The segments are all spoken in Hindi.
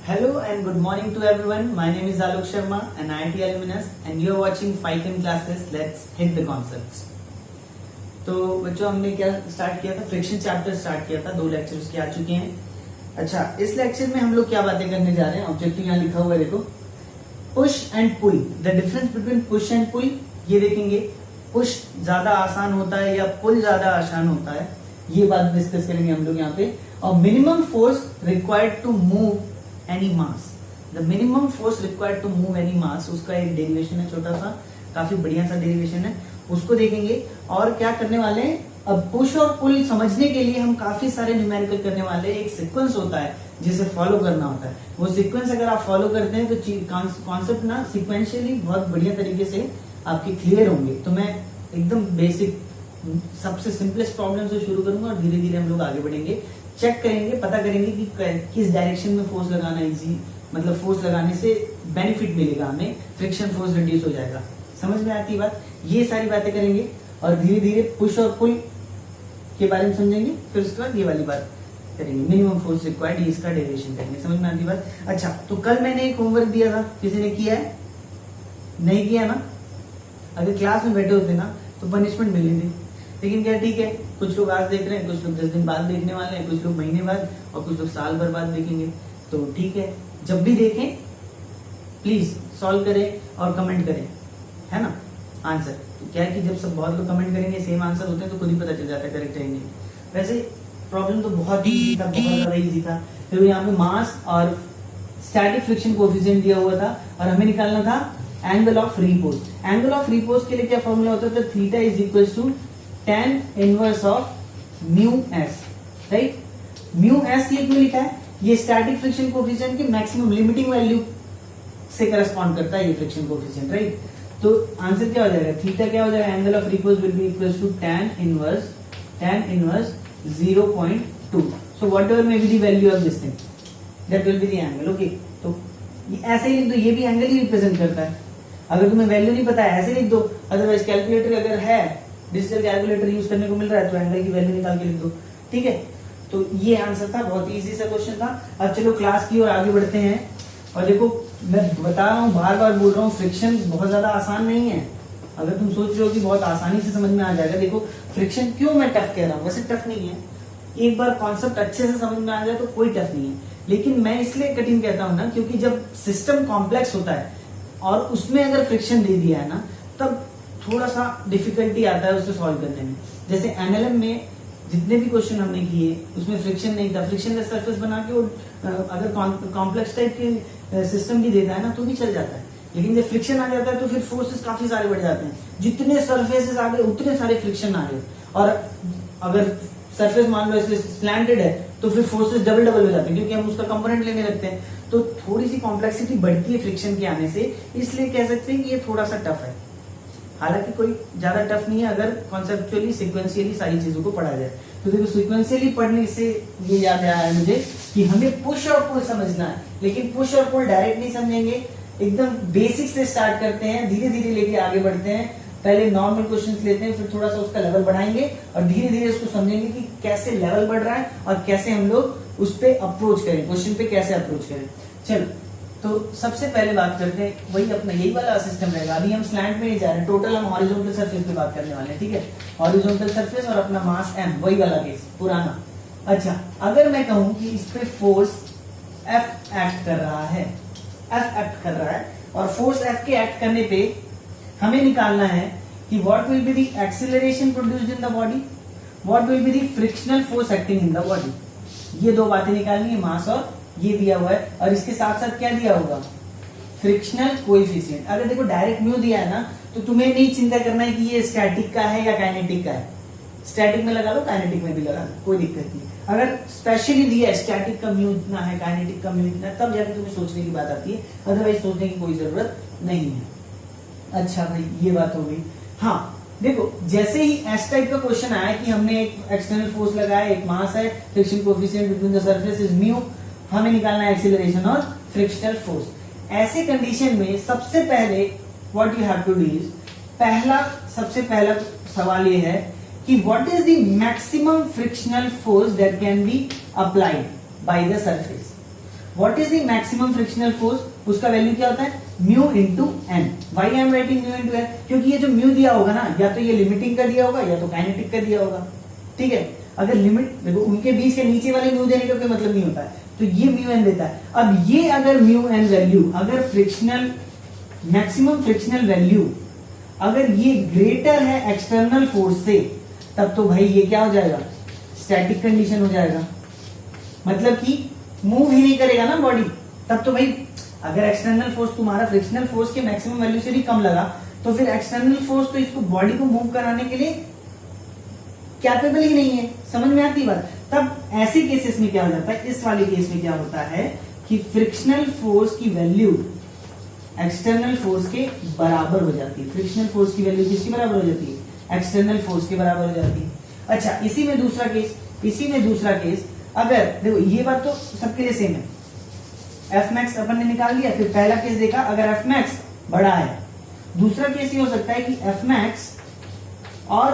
Hello and good morning to everyone. My name is Alok Sharma, an IIT alumnus, and you are watching 5 classes. Let's hit the concepts. तो बच्चों हमने क्या स्टार्ट किया था? फ्रिक्शन चैप्टर स्टार्ट किया था। 2 लेक्चर उसके आ चुके हैं। अच्छा, इस लेक्चर में हम लोग क्या बातें करने जा रहे हैं? ऑब्जेक्टिव यहाँ लिखा हुआ है, देखो, push and pull, the difference between push and pull, ये देखेंगे। पुश ज्यादा आसान होता है या पुल ज्यादा आसान होता है, ये बात डिस्कस करेंगे हम लोग यहाँ पे। और minimum force required to move any mass, the minimum force required to move any mass, उसका एक डेरिवेशन है छोटा सा, काफी बढ़िया सा डेरिवेशन है, उसको देखेंगे। और क्या करने वाले हैं, अब पुश और पुल समझने के लिए हम काफी सारे न्यूमेरिकल करने वाले हैं। एक सीक्वेंस होता है जिसे फॉलो करना होता है, वो सीक्वेंस अगर आप फॉलो करते हैं तो कॉन्सेप्ट ना सीक्वेंशियली बहुत बढ़िया तरीके से आपके क्लियर होंगे। तो मैं एकदम बेसिक सबसे सिंपलेस्ट प्रॉब्लम से शुरू करूंगा और धीरे धीरे हम लोग आगे बढ़ेंगे। चेक करेंगे, पता करेंगे कि किस डायरेक्शन में फोर्स लगाना इजी, मतलब फोर्स लगाने से बेनिफिट मिलेगा हमें, फ्रिक्शन फोर्स रिड्यूस हो जाएगा। समझ में आती बात? ये सारी बातें करेंगे और धीरे धीरे पुश और पुल के बारे में समझेंगे। फिर उसके बाद ये वाली बात करेंगे, मिनिमम फोर्स रिक्वायर्ड, इसका डेरिवेशन करेंगे। समझ में आती बात? अच्छा, तो कल मैंने एक होमवर्क दिया था, किसी ने किया है? नहीं किया ना? अगर क्लास में बैठे होते ना तो पनिशमेंट मिलनी थी, लेकिन क्या ठीक है, कुछ लोग आज देख रहे हैं, कुछ लोग 10 दिन बाद देखने वाले हैं, कुछ लोग महीने बाद और कुछ लोग साल भर बाद देखेंगे। तो ठीक है, जब भी देखें प्लीज सॉल्व करें और कमेंट करें, है ना, आंसर। तो क्या है कि जब सब बहुत लोग कमेंट करेंगे, सेम आंसर होते हैं, तो खुद ही पता चल जाता है करेक्ट है नहीं। वैसे प्रॉब्लम तो बहुत ईजी था, बहुत ज्यादा ईजी था। फिर यहाँ पे मास और स्टैटिक फ्रिक्शन कोएफिशिएंट दिया हुआ था और हमें निकालना था angle of repose. Angle of repose के लिए क्या फॉर्मूला होता था? Theta is equal to tan inverse of mu S, right. Mu S ये क्यों लिखा है? ये स्टैटिक फ्रिक्शन कोएफिशिएंट की मैक्सिमम लिमिटिंग वैल्यू से करस्पॉन्ड करता है ये फ्रिक्शन कोएफिशिएंट, राइट। तो आंसर क्या हो जाएगा? थीटा क्या हो जाएगा? Angle of repose will be equal to tan inverse 0.2। So whatever may be the value of this thing, that will be the angle. Okay, तो ऐसे ही लिख दो, ये भी एंगल ही रिप्रेजेंट करता है। अगर तुम्हें वैल्यू नहीं पता है ऐसे लिख दो, अदरवाइज कैलकुलेटर अगर है, डिजिटल कैलकुलेटर यूज करने को मिल रहा है तो एंगल की वैल्यू निकाल के लिख दो, ठीक है। तो ये आंसर था, बहुत इजी सा क्वेश्चन था। अब चलो क्लास की ओर आगे बढ़ते हैं। और देखो, मैं बता रहा हूँ, बार बार बोल रहा हूँ, फ्रिक्शन बहुत ज्यादा आसान नहीं है। अगर तुम सोच रहे हो कि बहुत आसानी से समझ में आ जाएगा, देखो फ्रिक्शन क्यों मैं टफ कह रहा हूँ, वैसे टफ नहीं है। एक बार कॉन्सेप्ट अच्छे से समझ में आ जाए तो कोई टफ नहीं है, लेकिन मैं इसलिए कठिन कहता हूँ ना, क्योंकि जब सिस्टम कॉम्प्लेक्स होता है और उसमें अगर फ्रिक्शन दे दिया है ना, तब थोड़ा सा डिफिकल्टी आता है उसे सॉल्व करने में। जैसे एनएलएम में जितने भी क्वेश्चन हमने किए उसमें फ्रिक्शन नहीं था, फ्रिक्शनलेस सरफेस बना के अगर कॉम्प्लेक्स टाइप के सिस्टम भी देता है ना तो भी चल जाता है। लेकिन जब फ्रिक्शन आ जाता है तो फिर फोर्सेस काफी सारे बढ़ जाते हैं, जितने सरफेसेस आ गए उतने सारे फ्रिक्शन आ गए। और अगर सरफेस मान लो इसलिए स्लैंटेड है तो फिर फोर्सेस डबल हो जाते हैं, क्योंकि हम उसका कंपोनेंट लेने लगते हैं। तो थोड़ी सी कॉम्प्लेक्सिटी बढ़ती है फ्रिक्शन के आने से, इसलिए कह सकते हैं कि ये थोड़ा सा टफ है। हालांकि कोई ज्यादा टफ नहीं है अगर कॉन्सेप्चुअली सिक्वेंशियली सारी चीजों को पढ़ा जाए। तो देखो, सिक्वेंशियली पढ़ने से ये याद आया है मुझे कि हमें पुश और पुल समझना है, लेकिन पुश और पुल डायरेक्ट नहीं समझेंगे, एकदम बेसिक से स्टार्ट करते हैं, धीरे धीरे लेके आगे बढ़ते हैं। पहले नॉर्मल क्वेश्चंस लेते हैं, फिर थोड़ा सा उसका लेवल बढ़ाएंगे और धीरे धीरे उसको समझेंगे कि कैसे लेवल बढ़ रहा है और कैसे हम लोग उस पर अप्रोच करें, क्वेश्चन पे कैसे अप्रोच करें। चलो, तो सबसे पहले बात करते हैं, वही अपना यही वाला सिस्टम रहेगा। अभी हम स्लैंट में नहीं जा रहे हैं, टोटल हम हॉरिजॉन्टल सरफेस पे बात करने वाले हैं, ठीक है। हॉरिजॉन्टल सरफेस और अपना मास m, वही वाला केस पुराना। अच्छा, अगर मैं कहूं कि इस पे फोर्स F एक्ट कर रहा है, F एक्ट कर रहा है, और फोर्स F के एक्ट करने पे हमें निकालना है कि what will be the acceleration produced in the body, what will be the frictional force acting in the body. ये दो बातें निकालनी है, मास और ये दिया हुआ है, और इसके साथ साथ क्या दिया होगा? Frictional coefficient. अगर देखो डायरेक्ट म्यू दिया है ना, तो तुम्हें नहीं चिंता करना है कि ये स्टैटिक का है या काइनेटिक का है। स्टैटिक में लगा लो, काइनेटिक में भी लगा लो, कोई दिक्कत नहीं। अगर स्पेशली दिया है स्टैटिक का म्यू इतना है, काइनेटिक का म्यू इतना है, तब जाके तुम्हें सोचने की बात आती है, अदरवाइज सोचने की कोई जरूरत नहीं है। अच्छा भाई, ये बात हो गई। हाँ देखो, जैसे ही एस टाइप का क्वेश्चन आया कि हमने एक एक्सटर्नल फोर्स लगाया, एक मास है, friction coefficient between the surface is mu, हमें निकालना है एक्सीलरेशन और फ्रिक्शनल फोर्स। ऐसे कंडीशन में सबसे पहले what you have to do is, सबसे पहला सवाल ये है कि what is the maximum frictional force that can be applied by the surface. What is the maximum frictional force, उसका वैल्यू क्या होता है mu into N. Why I am writing mu into N, क्योंकि ये जो म्यू दिया होगा ना, या तो ये लिमिटिंग का दिया होगा या तो काइनेटिक का दिया होगा। ठीक है, अगर लिमिट देखो उनके बीच के नीचे वाले म्यू देने का कोई मतलब नहीं होता है, तो ये म्यू एन देता है। अब ये अगर म्यू एन वैल्यू, अगर फ्रिक्शनल मैक्सिमम फ्रिक्शनल वैल्यू अगर ये ग्रेटर है एक्सटर्नल फोर्स से, तब तो भाई ये क्या हो जाएगा, स्टैटिक कंडीशन हो जाएगा, मतलब कि मूव ही नहीं करेगा ना बॉडी। तब तो भाई अगर एक्सटर्नल फोर्स तुम्हारा फ्रिक्शनल फोर्स के मैक्सिमम वैल्यू से भी कम लगा, तो फिर एक्सटर्नल फोर्स तो इसको बॉडी को मूव कराने के लिए कैपेबल ही नहीं है। समझ में आती बात। तब ऐसे केसेस में क्या हो जाता है, इस वाले केस में क्या होता है कि फ्रिक्शनल फोर्स की वैल्यू एक्सटर्नल फोर्स के बराबर हो जाती है। फ्रिक्शनल फोर्स की वैल्यू किसके बराबर हो जाती है, एक्सटर्नल फोर्स के बराबर हो जाती है। अच्छा, इसी में दूसरा केस, अगर देखो ये बात तो सबके लिए सेम है, एफ मैक्स अपन ने निकाल लिया, फिर पहला केस देखा अगर एफ मैक्स बड़ा है, दूसरा केस ये हो सकता है कि एफ मैक्स और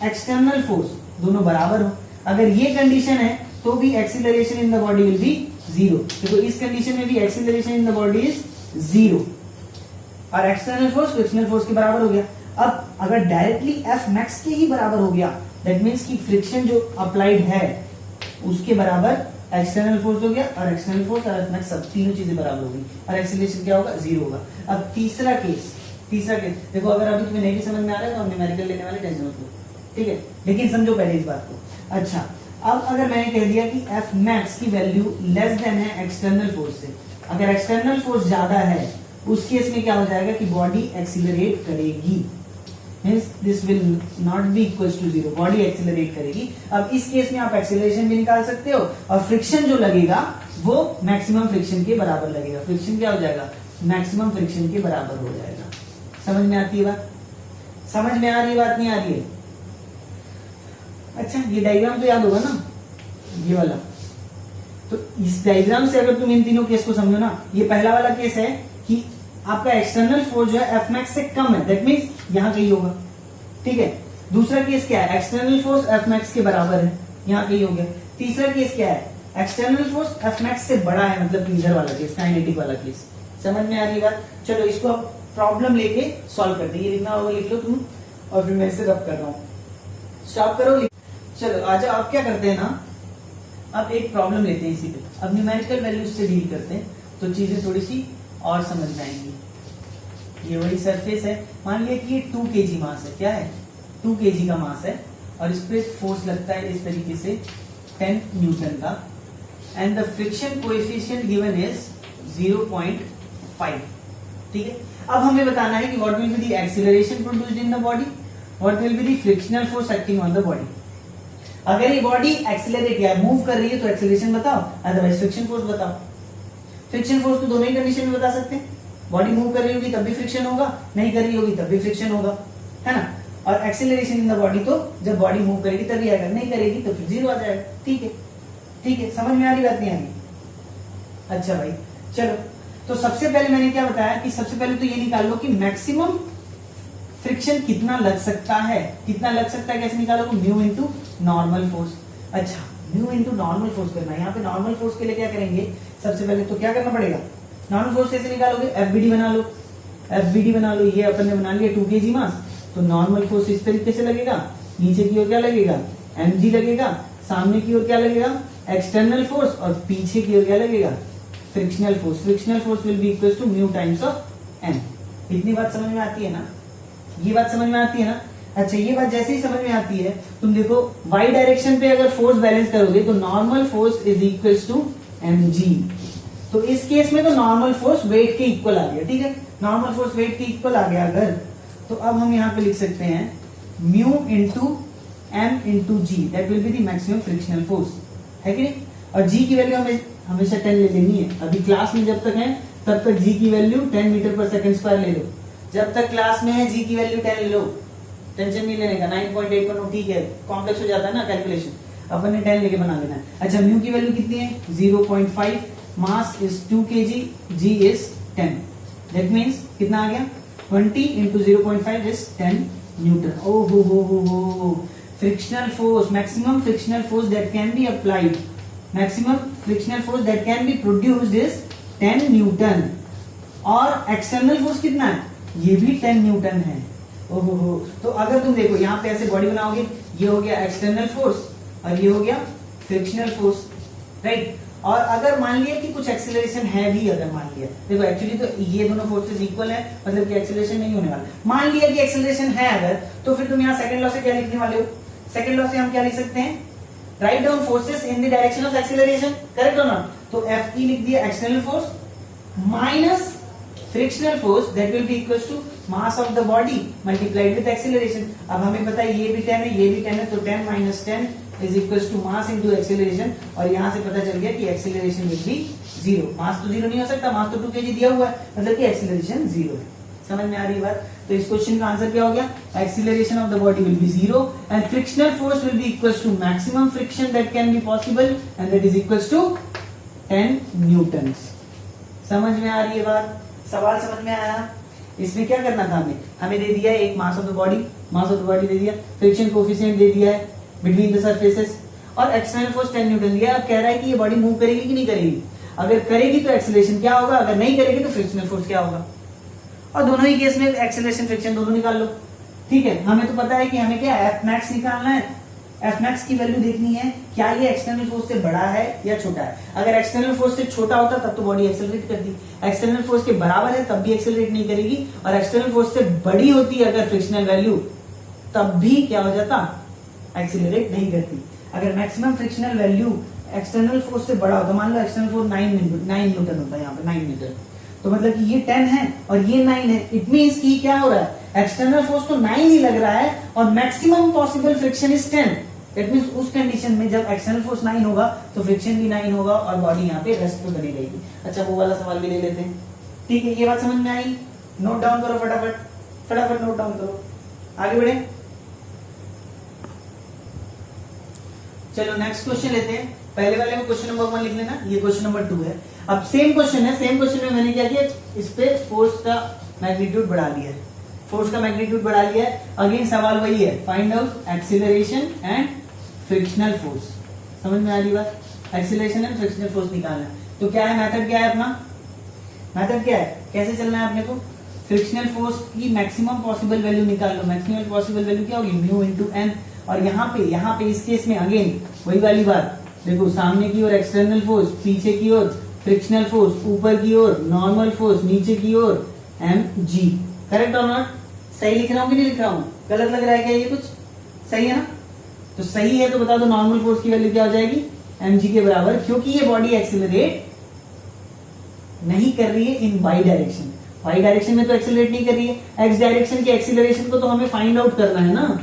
एक्सटर्नल फोर्स दोनों बराबर हो। अगर ये कंडीशन है तो भी acceleration in the body will B zero. देखो इस कंडीशन में भी acceleration in the body is zero और एक्सटर्नल फोर्स फ्रिक्शनल फोर्स के बराबर हो गया। अब अगर डायरेक्टली एफ मैक्स के ही बराबर हो गया, दैट मीन्स कि फ्रिक्शन जो अप्लाइड है उसके बराबर एक्सटर्नल फोर्स हो गया, और एक्सटर्नल फोर्स और एफ मैक्स सब तीनों चीजें बराबर हो गई, और एक्सीलरेशन क्या होगा, जीरो होगा। अब तीसरा केस देखो, अगर अभी तुम्हें नहीं समझ में आ रहा है तो हम न्यूमेरिकल लेने वाले, टेंशन मत लो, ठीक है, लेकिन समझो पहले इस बात को। अच्छा, अब अगर मैंने कह दिया कि एफ मैक्स की वैल्यू लेस देन है एक्सटर्नल फोर्स से, अगर एक्सटर्नल फोर्स ज्यादा है उस केस में क्या हो जाएगा कि बॉडी एक्सीलरेट करेगी, means this will not be equals to zero, body accelerate करेगी। अब इस केस में आप एक्सीलरेशन भी निकाल सकते हो, और फ्रिक्शन जो लगेगा वो मैक्सिमम फ्रिक्शन के बराबर लगेगा। फ्रिक्शन क्या हो जाएगा, मैक्सिमम फ्रिक्शन के बराबर हो जाएगा। समझ में आती है बात, समझ में आ रही है बात, नहीं आ रही है? अच्छा, ये डायग्राम तो याद होगा ना, ये वाला। तो इस डायग्राम से अगर तुम इन तीनों केस को समझो ना, ये पहला वाला केस है कि आपका एक्सटर्नल फोर्स जो है एफ मैक्स से कम है, दैट मींस यहां कहीं होगा, ठीक है। दूसरा केस क्या है, एक्सटर्नल फोर्स एफ मैक्स के बराबर है, यहां कहीं हो गया। तीसरा केस क्या है, एक्सटर्नल फोर्स एफ मैक्स से बड़ा है, मतलब इधर वाला केस, काइनेटिक वाला केस। समझ में आ रही बात? चलो इसको अब प्रॉब्लम लेके सॉल्व करते हैं। ये लिखना होगा, लिख लो तुम, और फिर मैं इसे रब कर रहा हूं, स्टॉप करो। चलो आ जाओ, आप क्या करते हैं ना, अब एक प्रॉब्लम लेते हैं इसी पे, अब न्यूमेरिकल वैल्यूज से डील करते हैं तो चीजें थोड़ी सी और समझ में आएंगी। ये वही सरफेस है, मान लिया कि ये 2 kg मास है, क्या है 2 kg का मास है, और इस पे फोर्स लगता है इस तरीके से 10 न्यूटन का, and the friction coefficient given is 0.5, ठीक है। अब हमें बताना है कि what will be the acceleration produced in the body, what will be the frictional force acting on the body. अगर ये बॉडी एक्सीलरेट या मूव कर रही है तो एक्सीलरेशन बताओ, अदरवाइज फ्रिक्शन फोर्स बताओ। फ्रिक्शन फोर्स तो दोनों ही कंडीशन में बता सकते हैं, बॉडी मूव कर रही होगी तब भी फ्रिक्शन होगा, नहीं कर रही होगी तब भी फ्रिक्शन होगा, है ना। और एक्सीलरेशन इन द बॉडी तो जब बॉडी मूव करेगी तभी आएगा, नहीं करेगी तो फिर जीरो आ जाएगा। ठीक है, ठीक है, समझ में आ रही बात, नहीं आ रही? अच्छा भाई चलो, तो सबसे पहले मैंने क्या बताया कि सबसे पहले तो ये निकाल लो कि मैक्सिमम फ्रिक्शन कितना लग सकता है, कितना लग सकता है, कैसे निकालोगे, म्यू इंटू नॉर्मल फोर्स। अच्छा, म्यू इंटू नॉर्मल फोर्स करना है, यहाँ पे नॉर्मल फोर्स के लिए क्या करेंगे, सबसे पहले तो क्या करना पड़ेगा, नॉर्मल फोर्स कैसे निकालोगे, एफबीडी बना लो, एफबीडी बना लो। ये अपन ने बना लिया 2 kg मास, तो नॉर्मल फोर्स इस तरीके से लगेगा, नीचे की ओर क्या लगेगा, mg लगेगा, सामने की ओर क्या लगेगा, एक्सटर्नल फोर्स, और पीछे की ओर क्या लगेगा, frictional force. Frictional force will be equal to mu times of N. इतनी बात समझ में आती है ना, ये बात समझ में आती है ना। अच्छा, ये बात जैसे ही समझ में आती है, तुम देखो y डायरेक्शन पे अगर फोर्स बैलेंस करोगे तो normal force is equal to mg। तो इस केस में तो नॉर्मल फोर्स वेट के इक्वल आ गया, ठीक है, नॉर्मल फोर्स वेट के इक्वल आ गया अगर, तो अब हम यहाँ पे लिख सकते हैं mu into M into G, that will be the maximum frictional force, है कि नहीं। और जी की वैल्यू हमें हमेशा 10 ले लेनी है। अभी क्लास में जब तक है तब तक जी की वैल्यू 10 मीटर पर सेकंड स्क्वायर ले लो, जब तक क्लास में है जी की वैल्यू 10 ले लो, टेंशन नहीं लेने का। 9.81 ठीक है, कॉम्प्लेक्स हो जाता है ना कैलकुलेशन, अपन ने 10 लेके बना लेना है। अच्छा, म्यू की वैल्यू कितनी है, 0.5, mass is 2 kg, G is 10, that means कितना आ गया, 20 इंटू 0.5 इज 10 न्यूटन। ओ हो frictional force, maximum frictional force that can be applied, maximum frictional force that can be produced is 10 Newton और एक्सटर्नल फोर्स कितना है, ये भी 10 न्यूटन है। ओहो, तो अगर तुम देखो यहाँ पे ऐसे बॉडी बनाओगे, ये हो गया एक्सटर्नल फोर्स और ये हो गया फ्रिक्शनल फोर्स, राइट। और अगर मान लिया कि कुछ एक्सेलरेशन है भी, अगर मान लिया, देखो एक्चुअली तो ये दोनों फोर्सेस इक्वल है, मतलब कि एक्सेलरेशन नहीं होने वाला। मान लिया कि एक्सेलरेशन है अगर, तो फिर तुम यहाँ सेकंड लॉ से क्या लिखने वाले हो, सेकंड लॉ से हम क्या लिख सकते हैं, write down forces in the direction of acceleration, correct और नॉट। तो Fe लिख दिया external force minus frictional force that will be equals to mass of the body multiplied with acceleration. अब हमें पता है ये भी 10 है, ये भी 10 है, तो 10 minus 10 is equals to mass into acceleration. और यहां से पता चल गया कि एक्सेलरेशन विल बी 0। मास तो 0 नहीं हो सकता, मास तो 2 kg दिया हुआ है, मतलब कि एक्सेलरेशन 0 है। समझ में आ रही है बात। तो इस क्वेश्चन का आंसर क्या हो गया, acceleration of the body will be 0 and frictional force will be equals to maximum friction that can be possible and that is equals to 10 newtons. समझ में आ रही है बात, सवाल समझ में आया। इसमें क्या करना था, हमें दे दिया है एक mass of the body, mass of the body दे दिया, फ्रिक्शन कोएफिशिएंट दे दिया है बिटवीन द सरफेसेस और एक्सटर्नल फोर्स 10 न्यूटन दिया। अब कह रहा है कि ये बॉडी मूव करेगी कि नहीं करेगी, अगर करेगी तो एक्सेलरेशन क्या होगा, अगर नहीं करेगी तो फ्रिक्शनल फोर्स क्या होगा। और दोनों ही केस में एक्सेलरेशन फ्रिक्शन दोनों निकाल लो, ठीक है। हमें तो पता है कि हमें क्या एफ मैक्स निकालना है, एफ मैक्स की वैल्यू देखनी है, क्या ये एक्सटर्नल फोर्स से बड़ा है या छोटा है। अगर एक्सटर्नल फोर्स से छोटा होता तब तो बॉडी एक्सेलरेट करती, एक्सटर्नल फोर्स के बराबर है तब भी एक्सेलरेट नहीं करेगी, और एक्सटर्नल फोर्स से बड़ी होती है अगर फ्रिक्शनल वैल्यू, तब भी क्या हो जाता, एक्सेलरेट नहीं करती। अगर maximum frictional value external force से बड़ा होता, मान लो एक्सटर्नल फोर्स 9 न्यूटन होता है, यहाँ पे 9 न्यूटन, तो मतलब कि ये 10 है और ये 9 है, इट मींस कि क्या हो रहा है, एक्सटर्नल फोर्स तो 9 ही लग रहा है और maximum possible friction is 10। That means उस कंडीशन में जब एक्सटर्नल फोर्स 9 होगा तो फ्रिक्शन भी 9 होगा और बॉडी यहाँ पे रेस्ट पे बनी रहेगी। अच्छा, वो वाला सवाल भी ले लेते हैं, ठीक है। ये बात समझ में आई, नोट डाउन करो फटाफट, फटाफट नोट डाउन करो, आगे बढ़े। चलो नेक्स्ट क्वेश्चन लेते हैं। पहले वाले में क्वेश्चन नंबर 1 लिख लेना, ये क्वेश्चन नंबर 2 है। अब सेम क्वेश्चन है, सेम क्वेश्चन में मैंने क्या किया, इस पे फोर्स का मैग्नीट्यूड बढ़ा लिया है, फोर्स का मैग्नीट्यूड बढ़ा लिया है। अगेन सवाल वही है, find out acceleration and frictional force. समझ में आ रही बात, एक्सीलरेशन एंड फ्रिक्शनल फोर्स निकालना है। तो क्या है मेथड, क्या है अपना मेथड, क्या है, कैसे चलना है अपने को, फ्रिक्शनल फोर्स की मैक्सिमम पॉसिबल वैल्यू निकाल लो। मैक्सिमम पॉसिबल वैल्यू क्या होगी, म्यू इनटू एन। और यहाँ पे इस केस में अगेन वही वाली बात, देखो सामने की ओर एक्सटर्नल फोर्स, पीछे की ओर फ्रिक्शनल फोर्स, ऊपर की ओर नॉर्मल फोर्स, नीचे की ओर mg। करेक्ट और नॉट, सही लिख रहा हूं कि नहीं लिख रहा हूं, गलत लग रहा है क्या, ये कुछ सही है ना। तो सही है तो बता दो नॉर्मल फोर्स की वैल्यू क्या हो जाएगी, mg के बराबर, क्योंकि ये बॉडी एक्सेलरेट नहीं कर रही है इन वाई डायरेक्शन। वाई डायरेक्शन में तो एक्सेलरेट नहीं कर रही है, एक्स डायरेक्शन के एक्सेलरेशन को तो हमें फाइंड आउट करना है ना,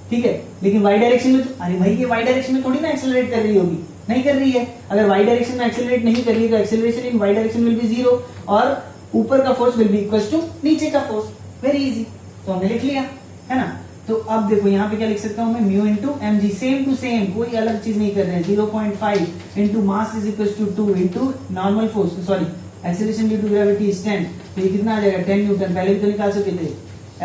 ठीक है। लेकिन वाई डायरेक्शन में तो, अरे भाई ये वाई डायरेक्शन में थोड़ी ना एक्सेलरेट कर रही होगी, नहीं कर रही है। अगर वाई डायरेक्शन में एक्सेलरेट नहीं कर रही है तो acceleration in Y direction will be 0 और ऊपर का force will be equal to नीचे का फोर्स। वेरी इजी, तो हमने लिख लिया है ना। तो अब देखो यहाँ पे क्या लिख सकता हूं मैं, mu into M G, same to same, कोई अलग चीज नहीं कर रहे हैं। 0.5 into mass is equal to 2 into normal force, sorry acceleration due to gravity is 10, तो ये कितना आ जाएगा 10 न्यूटन। पहले भी तो निकाल सकते थे,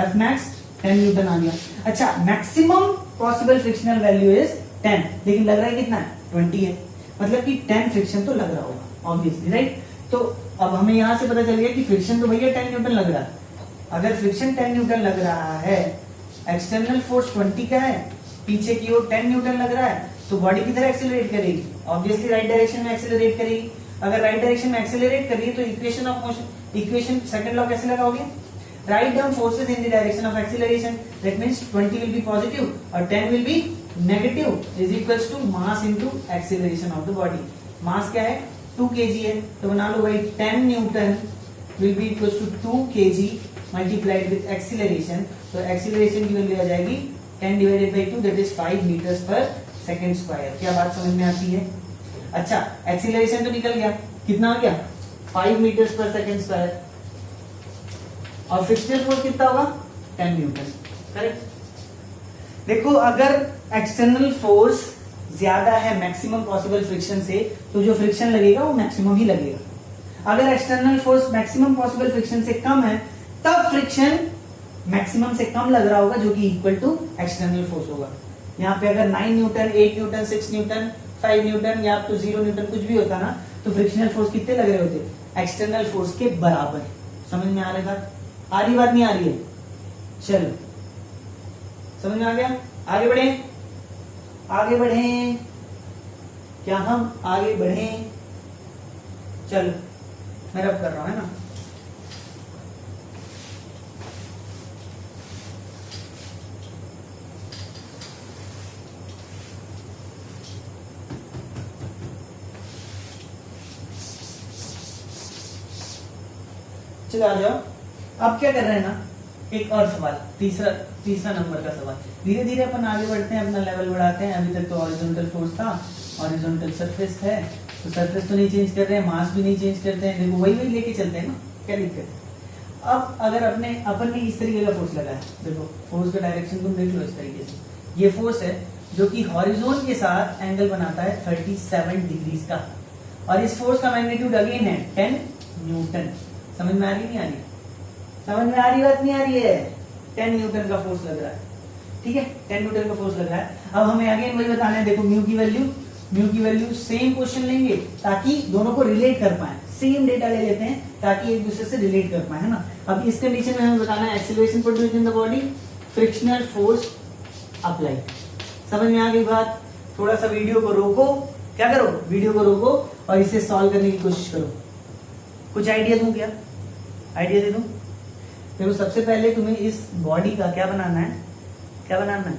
एफ मैक्स 10 न्यूटन आ गया। अच्छा, maximum possible frictional value is 10, लेकिन लग रहा है कितना, 20 है, मतलब कि 10 फ्रिक्शन तो लग रहा होगा ऑब्वियसली, राइट। तो अब हमें यहां से पता चल गया कि फ्रिक्शन तो भैया 10 न्यूटन लग रहा है। अगर फ्रिक्शन 10 न्यूटन लग रहा है, एक्सटर्नल फोर्स 20 का है, पीछे की ओर 10 न्यूटन लग रहा है, तो बॉडी किधर एक्सेलरेट करेगी, ऑब्वियसली राइट डायरेक्शन में एक्सेलरेट करेगी। अगर राइट डायरेक्शन में एक्सेलरेट कर रही है तो equation of motion, equation second law कैसे लगाओगे, write down forces in the direction of acceleration, that means 20 will be positive और 10 will be negative, is equals to mass into acceleration of the body. Mass क्या है, 2 kg है, तो बना लो भाई 10 newton will be equals to 2 kg multiplied with acceleration. तो एक्सेलरेशन की वैल्यू आ जाएगी 10 divided by 2, that is 5 metres per second square. क्या बात समझ में आती है। अच्छा, एक्सेलरेशन तो निकल गया, कितना आ गया 5 मीटर्स पर सेकंड स्क्वायर, और फ्रिक्शनल फोर्स कितना होगा 10 न्यूटन, करेक्ट। देखो अगर एक्सटर्नल फोर्स ज्यादा है मैक्सिमम पॉसिबल फ्रिक्शन से, तो जो फ्रिक्शन लगेगा वो मैक्सिमम ही लगेगा। अगर external force maximum possible friction से कम है, तब फ्रिक्शन मैक्सिमम से कम लग रहा होगा, जो कि इक्वल टू एक्सटर्नल फोर्स होगा। यहाँ पे अगर 9 न्यूटन, 8 न्यूटन, 6 न्यूटन, 5 न्यूटन या तो 0 न्यूटन कुछ भी होता ना, तो फ्रिक्शनल फोर्स कितने लग रहे होते, एक्सटर्नल फोर्स के बराबर। समझ में आ रहा था? आ रही बात नहीं आ रही है? चलो समझ में आ गया? आगे बढ़े, आगे बढ़े, क्या हम आगे बढ़े? चलो मैं रब कर रहा हूं, है ना। चलो आ जाओ। अब क्या कर रहे हैं ना, एक और सवाल, तीसरा नंबर का सवाल। धीरे धीरे अपन आगे बढ़ते हैं, अपना लेवल बढ़ाते हैं। अभी तक तो हॉरिजॉन्टल फोर्स था, हॉरिजॉन्टल सरफेस है, तो सरफेस तो नहीं चेंज कर रहे हैं, मास भी नहीं चेंज करते हैं, देखो वही वही लेके चलते हैं ना, क्या दिक्कत है। अब अगर अपन ने इस तरीके का फोर्स लगाया, देखो फोर्स का डायरेक्शन तुम देख लो इस तरीके से। ये फोर्स है जो कि हॉरिजॉन के साथ एंगल बनाता है 37 डिग्रीज का, और इस फोर्स का मैग्नीट्यूड अगेन है 10 न्यूटन। समझ में आ रही नहीं आ रही? समझ में आ रही बात नहीं आ रही है? 10 न्यूटन का फोर्स लग रहा है, ठीक है, 10 न्यूटन का फोर्स लग रहा है। अब हमें अगेन वही बताना है, देखो म्यू की वैल्यू सेम क्वेश्चन लेंगे ताकि दोनों को रिलेट कर पाए, सेम डेटा ले लेते हैं ताकि एक दूसरे से रिलेट कर पाए, है ना। अब इस कंडीशन में हमें बताना है acceleration produced in the body, frictional force applied. समझ में आ गई बात? थोड़ा सा वीडियो को रोको, क्या करो, वीडियो को रोको और इसे सॉल्व करने की कोशिश करो। कुछ आइडिया दूं क्या? आइडिया दे दूं? देखो सबसे पहले तुम्हें इस बॉडी का क्या बनाना है, क्या बनाना है,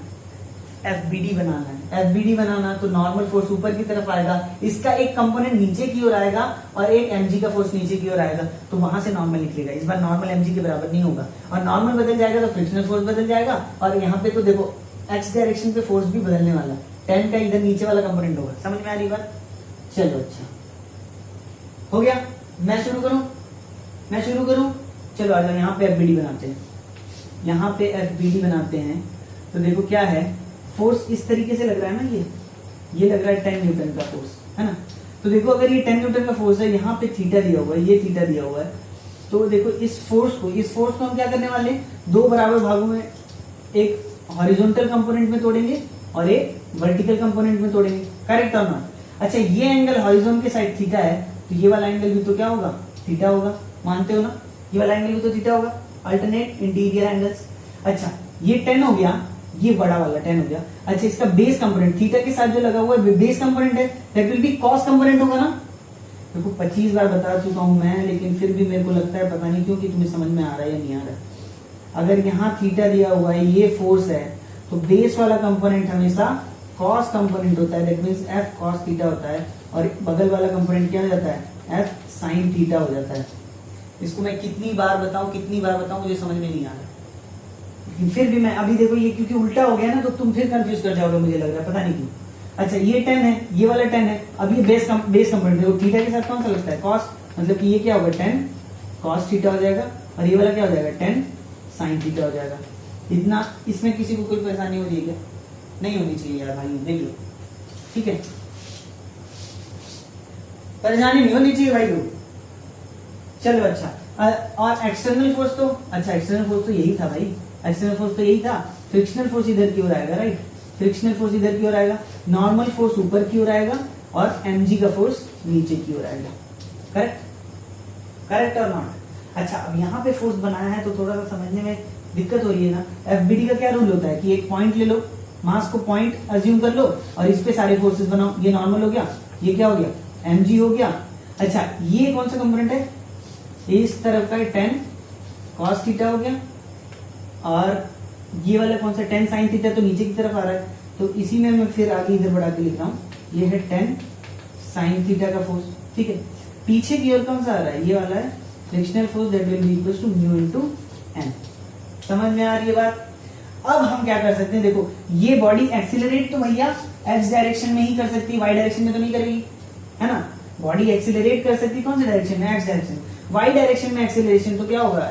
FBD बनाना है। FBD बनाना तो नॉर्मल फोर्स ऊपर की तरफ आएगा, इसका एक कंपोनेंट नीचे की ओर आएगा और एक mg का फोर्स नीचे की ओर आएगा, तो वहां से नॉर्मल निकलेगा। इस बार नॉर्मल mg के बराबर नहीं होगा, और नॉर्मल बदल जाएगा तो फ्रिक्शनल फोर्स बदल जाएगा, और यहाँ पे तो देखो x डायरेक्शन पे फोर्स भी बदलने वाला, 10 का इधर नीचे वाला कंपोनेंट होगा। समझ में आ रही बात? चलो अच्छा हो गया। मैं शुरू करूं? चलो आ जाओ, यहाँ पे FBD बनाते हैं, यहाँ पे FBD बनाते हैं। तो देखो क्या है, फोर्स इस तरीके से लग रहा है ना, ये लग रहा है 10 न्यूटन का फोर्स, है ना। तो देखो अगर ये 10 न्यूटन का फोर्स है, यहाँ पे थीटा दिया हुआ है, ये थीटा दिया हुआ है, तो देखो इस फोर्स को हम क्या करने वाले, दो बराबर भागों में, एक हॉरिजॉन्टल कंपोनेंट में तोड़ेंगे और एक वर्टिकल कंपोनेंट में तोड़ेंगे। करेक्ट और नॉट? अच्छा, ये एंगल हॉरिजॉन के साइड थीटा है, तो ये वाला एंगल भी तो क्या होगा, थीटा होगा। मानते हो ना? ये वाला एंगल भी तो थीटा होगा, अल्टरनेट इंटीरियर एंगल्स। अच्छा ये 10 हो गया, ये बड़ा वाला 10 हो गया। अच्छा इसका बेस कंपोनेंट थीटा के साथ जो लगा हुआ है बेस कंपोनेंट है, that will B cos component होगा ना। देखो 25 बार बता चुका हूं मैं, लेकिन फिर भी मेरे को लगता है पता नहीं क्यों कि तुम्हें समझ में आ रहा है या नहीं आ रहा। अगर यहाँ थीटा दिया हुआ है, ये फोर्स है, तो बेस वाला कंपोनेंट हमेशा कॉस कंपोनेंट होता है, that means F cos theta होता है, और बगल वाला कंपोनेंट क्या हो जाता है, एफ साइन थीटा हो जाता है। इसको मैं कितनी बार बताऊं मुझे समझ में नहीं आ रहा, लेकिन फिर भी मैं अभी देखो ये क्योंकि उल्टा हो गया ना, तो तुम फिर कंफ्यूज कर जाओगे, मुझे लग रहा है पता नहीं क्यों। अच्छा ये 10 है, ये वाला 10 है, अब ये बेस कंपोनेंट देखो थीटा के साथ कौन सा लगता है, कॉस, मतलब कि ये क्या होगा 10 कॉस थीटा हो जाएगा, और ये वाला क्या हो जाएगा 10 साइन थीटा हो जाएगा। इतना, इसमें किसी को कोई परेशानी हो रही है क्या? नहीं होनी चाहिए यार भाई, देख लो, ठीक है, परेशानी नहीं होनी चाहिए भाई लोग। चलो अच्छा, और एक्सटर्नल फोर्स तो, अच्छा एक्सटर्नल फोर्स तो यही था भाई, एक्सटर्नल फोर्स तो यही था, फ्रिक्शनल फोर्स इधर की ओर आएगा, राइट, फ्रिक्शनल फोर्स इधर की ओर आएगा, नॉर्मल फोर्स ऊपर की ओर आएगा, और mg का फोर्स नीचे की ओर आएगा। करेक्ट और नॉट? अच्छा अब यहाँ पे फोर्स बनाया है तो थोड़ा सा समझने में दिक्कत हो रही है ना। FBD का क्या रूल होता है कि एक पॉइंट ले लो, मास को पॉइंट अज्यूम कर लो, और इस पे सारे फोर्सेस बनाओ। ये नॉर्मल हो गया, ये क्या हो गया mg हो गया। अच्छा ये कौन सा कंपोनेंट है, इस तरफ का 10 cos थीटा हो गया, और ये वाला कौन सा 10 sin थीटा, तो नीचे की तरफ आ रहा है, तो इसी में मैं फिर आगे इधर बढ़ा के लिख रहा हूँ, ये है 10 sin थीटा का फोर्स, ठीक है। पीछे की ओर कौन सा आ रहा है, ये वाला है frictional force, that will be equal to mu into n। समझ में आ रही है बात? अब हम क्या कर सकते हैं, देखो ये बॉडी एक्सीलरेट तो भैया x डायरेक्शन में ही कर सकती है, y डायरेक्शन में तो नहीं करेगी, है ना। बॉडी एक्सीलरेट कर सकती है कौन से डायरेक्शन में, x डायरेक्शन। y डायरेक्शन में एक्सीलरेशन तो क्या होगा,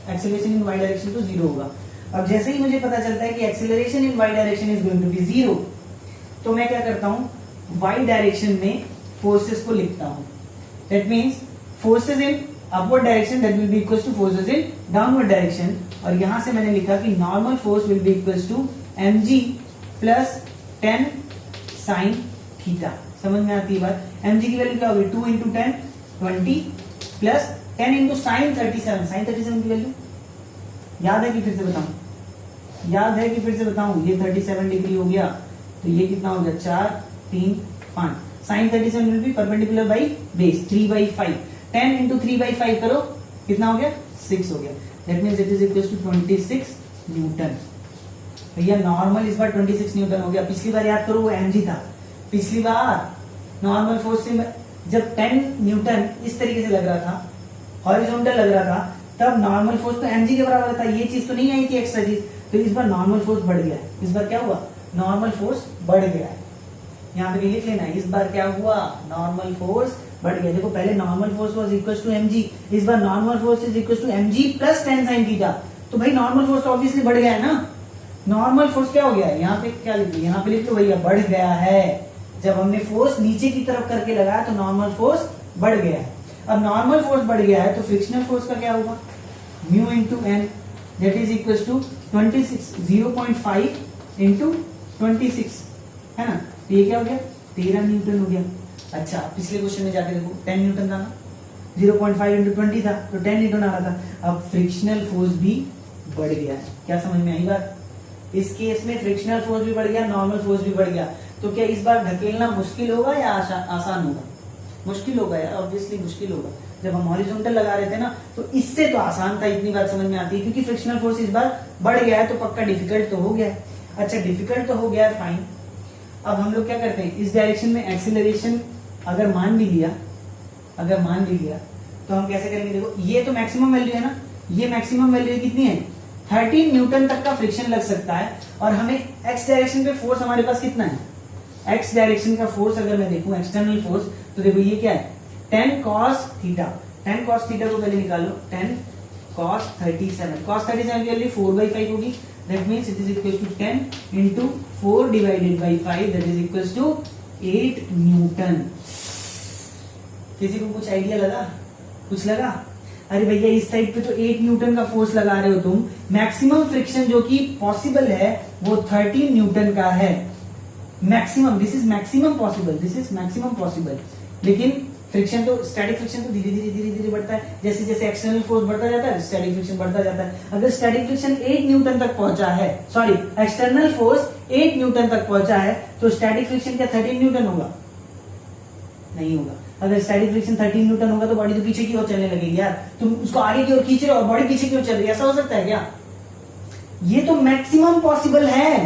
एक्सीलरेशन इन y डायरेक्शन तो 0 होगा। अब जैसे ही मुझे पता चलता है कि acceleration in y direction is going to be 0, तो मैं क्या करता हूं, y डायरेक्शन में फोर्सेस को लिखता हूं। That means forces in upward direction that will be equal to forces in downward direction, और यहां से मैंने लिखा कि normal force will be equal to mg plus 10 sin theta. समझ में आती है बात? mg की वैल्यू क्या होगी 2 into 10 20 plus 10 into sine 37, sine 37 की वैल्यू याद है कि फिर से बताऊं? याद है कि फिर से बताऊं? ये 37 डिग्री हो गया, तो ये कितना हो गया 4 3 5, sine 37 will be perpendicular by base 3/5, 10 into 3/5 करो कितना हो गया 6 हो गया, that means it is equal to 26 newton. भैया नॉर्मल इस बार 26 न्यूटन हो गया, पिछली बार याद करो वो mg था, पिछली बार नॉर्मल फोर्स से जब 10 न्यूटन इस तरीके से लग रहा था, हॉरिजॉन्टल लग रहा था, तब नॉर्मल फोर्स तो mg के बराबर था, ये चीज तो नहीं आई थी एक्स्ट्रा चीज, तो इस बार नॉर्मल फोर्स बढ़ गया है। इस बार क्या हुआ नॉर्मल फोर्स बढ़ गया है, यहाँ पे लिख लेना है, इस बार क्या हुआ नॉर्मल फोर्स बढ़ गया। देखो पहले normal force was equal to mg, इस बार normal force is equal to mg plus 10 sin theta, तो भाई नॉर्मल फोर्स ऑब्वियसली बढ़ गया है ना। नॉर्मल फोर्स क्या हो गया है, यहाँ पे क्या लिख लो, यहाँ पे लिख लो भैया बढ़ गया है। जब हमने फोर्स नीचे की तरफ करके लगाया तो नॉर्मल फोर्स बढ़ गया है। अब नॉर्मल फोर्स बढ़ गया है तो फ्रिक्शनल फोर्स का क्या होगा mu into N, that is equal to 26 0.5 into 26 है ना, तो ये क्या हो गया 13 न्यूटन हो गया। अच्छा पिछले क्वेश्चन में जाके देखो 10 न्यूटन था ना, 0.5 इंटू 20 था तो 10 न्यूटन आ रहा था। अब फ्रिक्शनल फोर्स भी बढ़ गया है, क्या समझ में आई बात? इस केस में फ्रिक्शनल फोर्स भी बढ़ गया, नॉर्मल फोर्स भी बढ़ गया, तो क्या इस बार ढकेलना मुश्किल होगा या आसान होगा? मुश्किल होगा यार, ऑब्वियसली मुश्किल होगा। जब हम हॉरिजॉन्टल लगा रहे थे ना तो इससे तो आसान था, इतनी बात समझ में आती है, क्योंकि फ्रिक्शनल फोर्स इस बार बढ़ गया है तो पक्का डिफिकल्ट तो हो गया है। अच्छा डिफिकल्ट तो हो गया है, फाइन। अब हम लोग क्या करते हैं, इस डायरेक्शन में एक्सीलरेशन अगर मान भी लिया तो हम कैसे करेंगे, देखो ये तो मैक्सिमम वैल्यू है ना, ये मैक्सिमम वैल्यू कितनी है 13 न्यूटन तक का फ्रिक्शन लग सकता है, और हमें एक्स डायरेक्शन पे फोर्स हमारे पास कितना है, एक्स डायरेक्शन का फोर्स अगर मैं देखूं एक्सटर्नल फोर्स, तो देखो ये क्या है 10 cos थीटा, 10 cos थीटा को पहले निकालो, 10 cos 37, cos 37 की वैल्यू 4/5 होगी, that means it is equal to 10 into 4 divided by 5, that is equal to 8 newton. किसी को कुछ आइडिया लगा, कुछ लगा? अरे भैया इस साइड पे तो 8 न्यूटन का फोर्स लगा रहे हो तुम, मैक्सिमम फ्रिक्शन जो कि पॉसिबल है वो 13 न्यूटन का है, maximum, this is maximum possible, this is maximum possible. लेकिन फ्रिक्शन तो स्टैटिक फ्रिक्शन तो धीरे धीरे बढ़ता है, जैसे जैसे एक्सटर्नल फोर्स बढ़ता जाता है स्टैटिक फ्रिक्शन बढ़ता जाता है। अगर स्टैटिक फ्रिक्शन 8 न्यूटन तक पहुंचा है, सॉरी एक्सटर्नल फोर्स 8 न्यूटन तक पहुंचा है, तो स्टैटिक फ्रिक्शन क्या 13 न्यूटन होगा? नहीं होगा। अगर स्टैटिक फ्रिक्शन 13 न्यूटन होगा तो बॉडी तो पीछे की ओर चलने लगेगी यार, तुम उसको आगे की ओर खींच रहे हो और बॉडी पीछे की ओर चल रही है, ऐसा हो सकता है क्या? ये तो मैक्सिमम पॉसिबल है।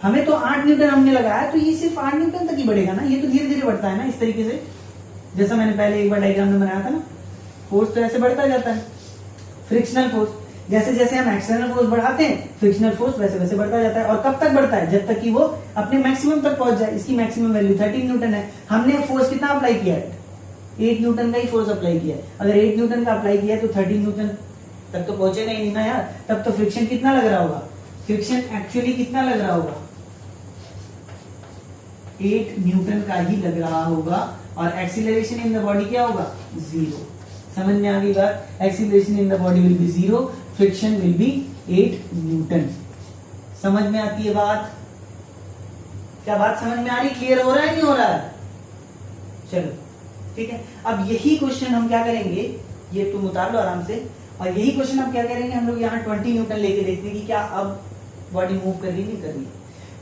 हमें तो 8 न्यूटन हमने लगाया, तो ये सिर्फ 8 न्यूटन तक ही बढ़ेगा ना, ये तो धीरे धीरे बढ़ता है ना, इस तरीके से जैसा मैंने पहले एक बार डायग्राम में बनाया था ना, फोर्स तो ऐसे बढ़ता जाता है। फ्रिक्शनल फोर्स जैसे जैसे हम एक्सटर्नल फोर्स बढ़ाते हैं, फ्रिक्शनल फोर्स वैसे वैसे बढ़ता जाता है, और कब तक बढ़ता है? जब तक कि वो अपने मैक्सिमम तक पहुंच जाए। इसकी मैक्सिमम वैल्यू 13 न्यूटन है, हमने फोर्स कितना अप्लाई किया है? 8 न्यूटन का ही फोर्स अप्लाई किया है। अगर 8 न्यूटन का अप्लाई किया है तो 13 न्यूटन तक तो पहुंचेगा ही नहीं ना यार, तब तो फ्रिक्शन कितना लग रहा होगा? फ्रिक्शन एक्चुअली कितना लग रहा होगा? 8 न्यूटन का ही लग रहा होगा, और एक्सीलरेशन इन द बॉडी क्या होगा? 0। समझ में आ गई बात? Acceleration in the body will be 0, friction will be 8 Newton. समझ में आती है बात? क्या बात समझ में आ रही? क्लियर हो रहा है नहीं हो रहा है? चलो ठीक है। अब यही क्वेश्चन हम क्या करेंगे, ये तुम उतार लो आराम से, और यही क्वेश्चन हम क्या करेंगे, हम लोग यहाँ 20 न्यूटन लेके देखते हैं कि क्या अब बॉडी मूव कर रही नहीं कर रही।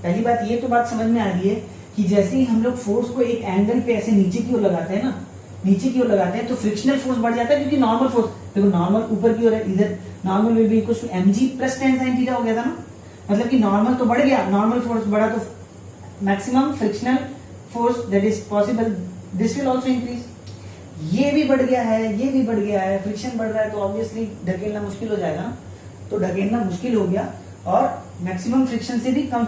पहली बात ये तो बात समझ में आ रही है कि जैसे ही हम लोग फोर्स को एक एंगल पे ऐसे नीचे की ओर लगाते हैं ना, नीचे की ओर लगाते हैं तो फ्रिक्शनल फोर्स बढ़ जाता है, क्योंकि नॉर्मल फोर्स देखो नॉर्मल ऊपर की ओर है, इधर normal will be equal to mg plus 10 sin theta हो गया था ना, मतलब कि नॉर्मल तो बढ़ गया, नॉर्मल फोर्स बढ़ा तो maximum frictional force that is possible this will also increase. ये भी बढ़ गया है, ये भी बढ़ गया है, फ्रिक्शन बढ़ रहा है तो ऑब्वियसली ढकेलना मुश्किल हो जाएगा ना, तो ढकेलना मुश्किल हो गया, और मैक्सिमम फ्रिक्शन से भी कम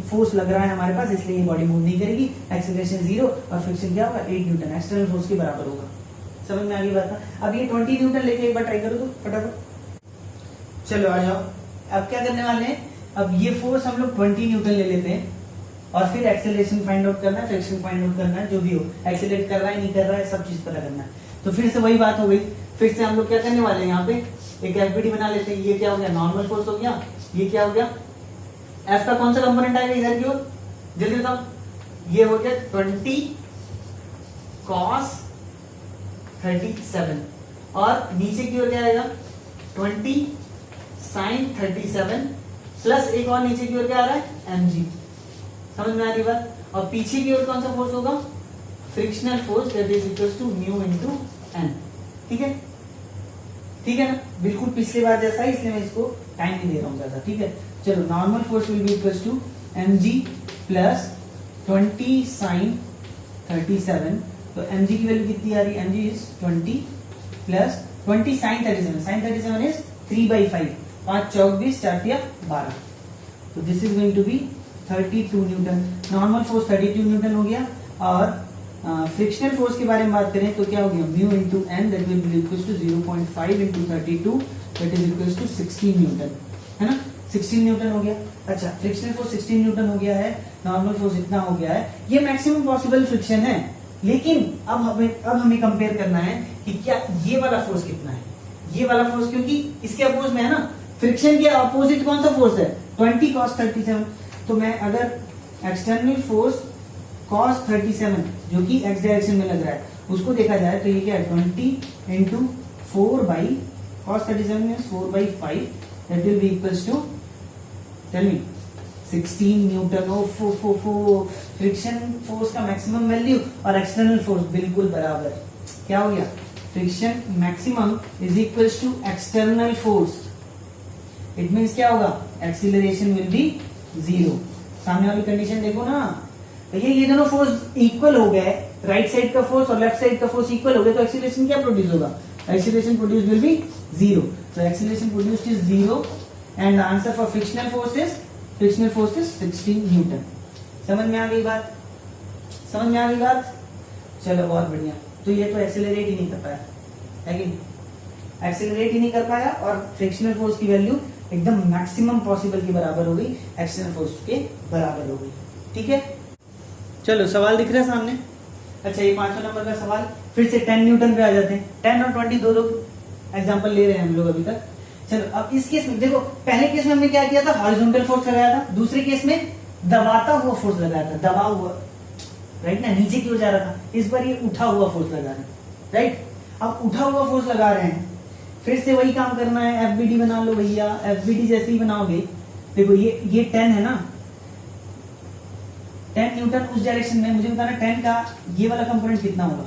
फोर्स लग रहा है हमारे पास, इसलिए ये बॉडी मूव नहीं करेगी, एक्सीलरेशन 0 और फ्रिक्शन क्या होगा 8 न्यूटन, एक्सटर्नल फोर्स के बराबर होगा। समझ में आ गई बात ना? अब ये 20 न्यूटन लेके एक बार ट्राई करो तो फटाफट। चलो आ जाओ, अब क्या करने वाले हैं, अब ये फोर्स हम लोग 20 न्यूटन ले लेते हैं, और फिर एक्सेलरेशन फाइंड आउट करना है, फ्रिक्शन फाइंड आउट करना है, जो भी हो, एक्सेलरेट कर रहा है नहीं कर रहा है सब चीज पता करना है। तो फिर से वही बात हो गई, फिर से हम लोग क्या करने वाले हैं, यहाँ पे एक एफबीडी बना लेते हैं। ये क्या हो गया? नॉर्मल फोर्स हो गया। ये क्या हो गया? एफ का कौन सा कंपोनेंट आएगा इधर की ओर, जल्दी बताओ। ये हो गया 20 cos 37 और नीचे की ओर क्या आएगा 20 sin 37 प्लस एक और नीचे की ओर क्या आ रहा है mg। समझ में आ रही बात? और पीछे की ओर कौन सा फोर्स होगा? Frictional force that is equals to mu into N. ठीक है, ठीक है ना, बिल्कुल पिछली बार जैसा ही, इसलिए मैं इसको टाइम नहीं दे रहा हूं ज्यादा। ठीक है, चलो normal force will be equals to mg plus 20 sin 37। तो mg की वैल्यू कितनी आ रही है? mg is 20 plus 20 sin 37। sin 37 is 3/5, 5 चौक 20, 4 तिया 12। तो this is going to be 32 newton. Normal force 32 newton हो गया। और फ्रिक्शनल फोर्स के बारे में बात करें तो क्या हो गया? Mu into N that will be equals to 0.5 into 32 that is equals to 16 newton, है ना? 16 न्यूटन हो गया। अच्छा, फ्रिक्शनल फोर्स 16 न्यूटन हो गया है, नॉर्मल फोर्स इतना हो गया है। ये मैक्सिमम पॉसिबल फ्रिक्शन है, लेकिन अब हमें कंपेयर करना है कि क्या ये वाला फोर्स कितना है। ये वाला फोर्स क्योंकि इसके अपोज में है ना, फ्रिक्शन के अपोजिट कौन सा फोर्स है? 20 cos 37। तो मैं अगर एक्सटर्नल फोर्स cos 37 जो कि x डायरेक्शन में लग रहा है उसको देखा जाए तो ये क्या है? 20 into 4 by cos 37 means 4/5 that will be equals to, tell me, 16 newton. ओ फ्रिक्शन फोर्स का मैक्सिमम वैल्यू और एक्सटर्नल फोर्स बिल्कुल बराबर। क्या हो गया? Friction maximum is equals to external force. It means क्या होगा? Acceleration will be 0। सामने वाली कंडीशन देखो ना, तो ये दोनों फोर्स इक्वल हो गए, राइट साइड का फोर्स और लेफ्ट साइड का फोर्स इक्वल हो गए, तो एक्सीलरेशन क्या प्रोड्यूस होगा? Acceleration produce will be 0। तो acceleration produced is 0 and answer for frictional force is 16 Newton. समझ में आ गई बात? समझ में आ गई बात? चलो बहुत बढ़िया। तो ये तो एक्सेलरेट ही नहीं कर पाया, है कि नहीं? एक्सेलरेट ही नहीं कर पाया और फ्रिक्शनल फोर्स की वैल्यू एकदम मैक्सिमम पॉसिबल के बराबर हो गई, एक्सटर्नल फोर्स के बराबर हो गई। ठीक है, चलो सवाल दिख रहा है सामने। अच्छा, ये 5वां नंबर का सवाल फिर से 10 न्यूटन पे आ जाते हैं। 10 और 20 दो एग्जांपल ले रहे हैं हम लोग अभी तक। चलो अब इस केस में देखो, पहले केस में हमने क्या किया था? हॉरिजॉन्टल फोर्स लगाया था। दूसरे केस में दबाता हुआ फोर्स लगाया था, दबा हुआ, राइट ना, नीचे की ओर जा रहा था। इस बार ये उठा हुआ फोर्स लगा रहे हैं, राइट? अब उठा हुआ फोर्स लगा रहे हैं, फिर से वही काम करना है। एफबीडी बना लो भैया, एफबीडी जैसे ही बनाओगे, देखो ये 10 है ना, 10 न्यूटन उस डायरेक्शन में। मुझे बताना 10 का ये वाला कंपोनेंट कितना होगा?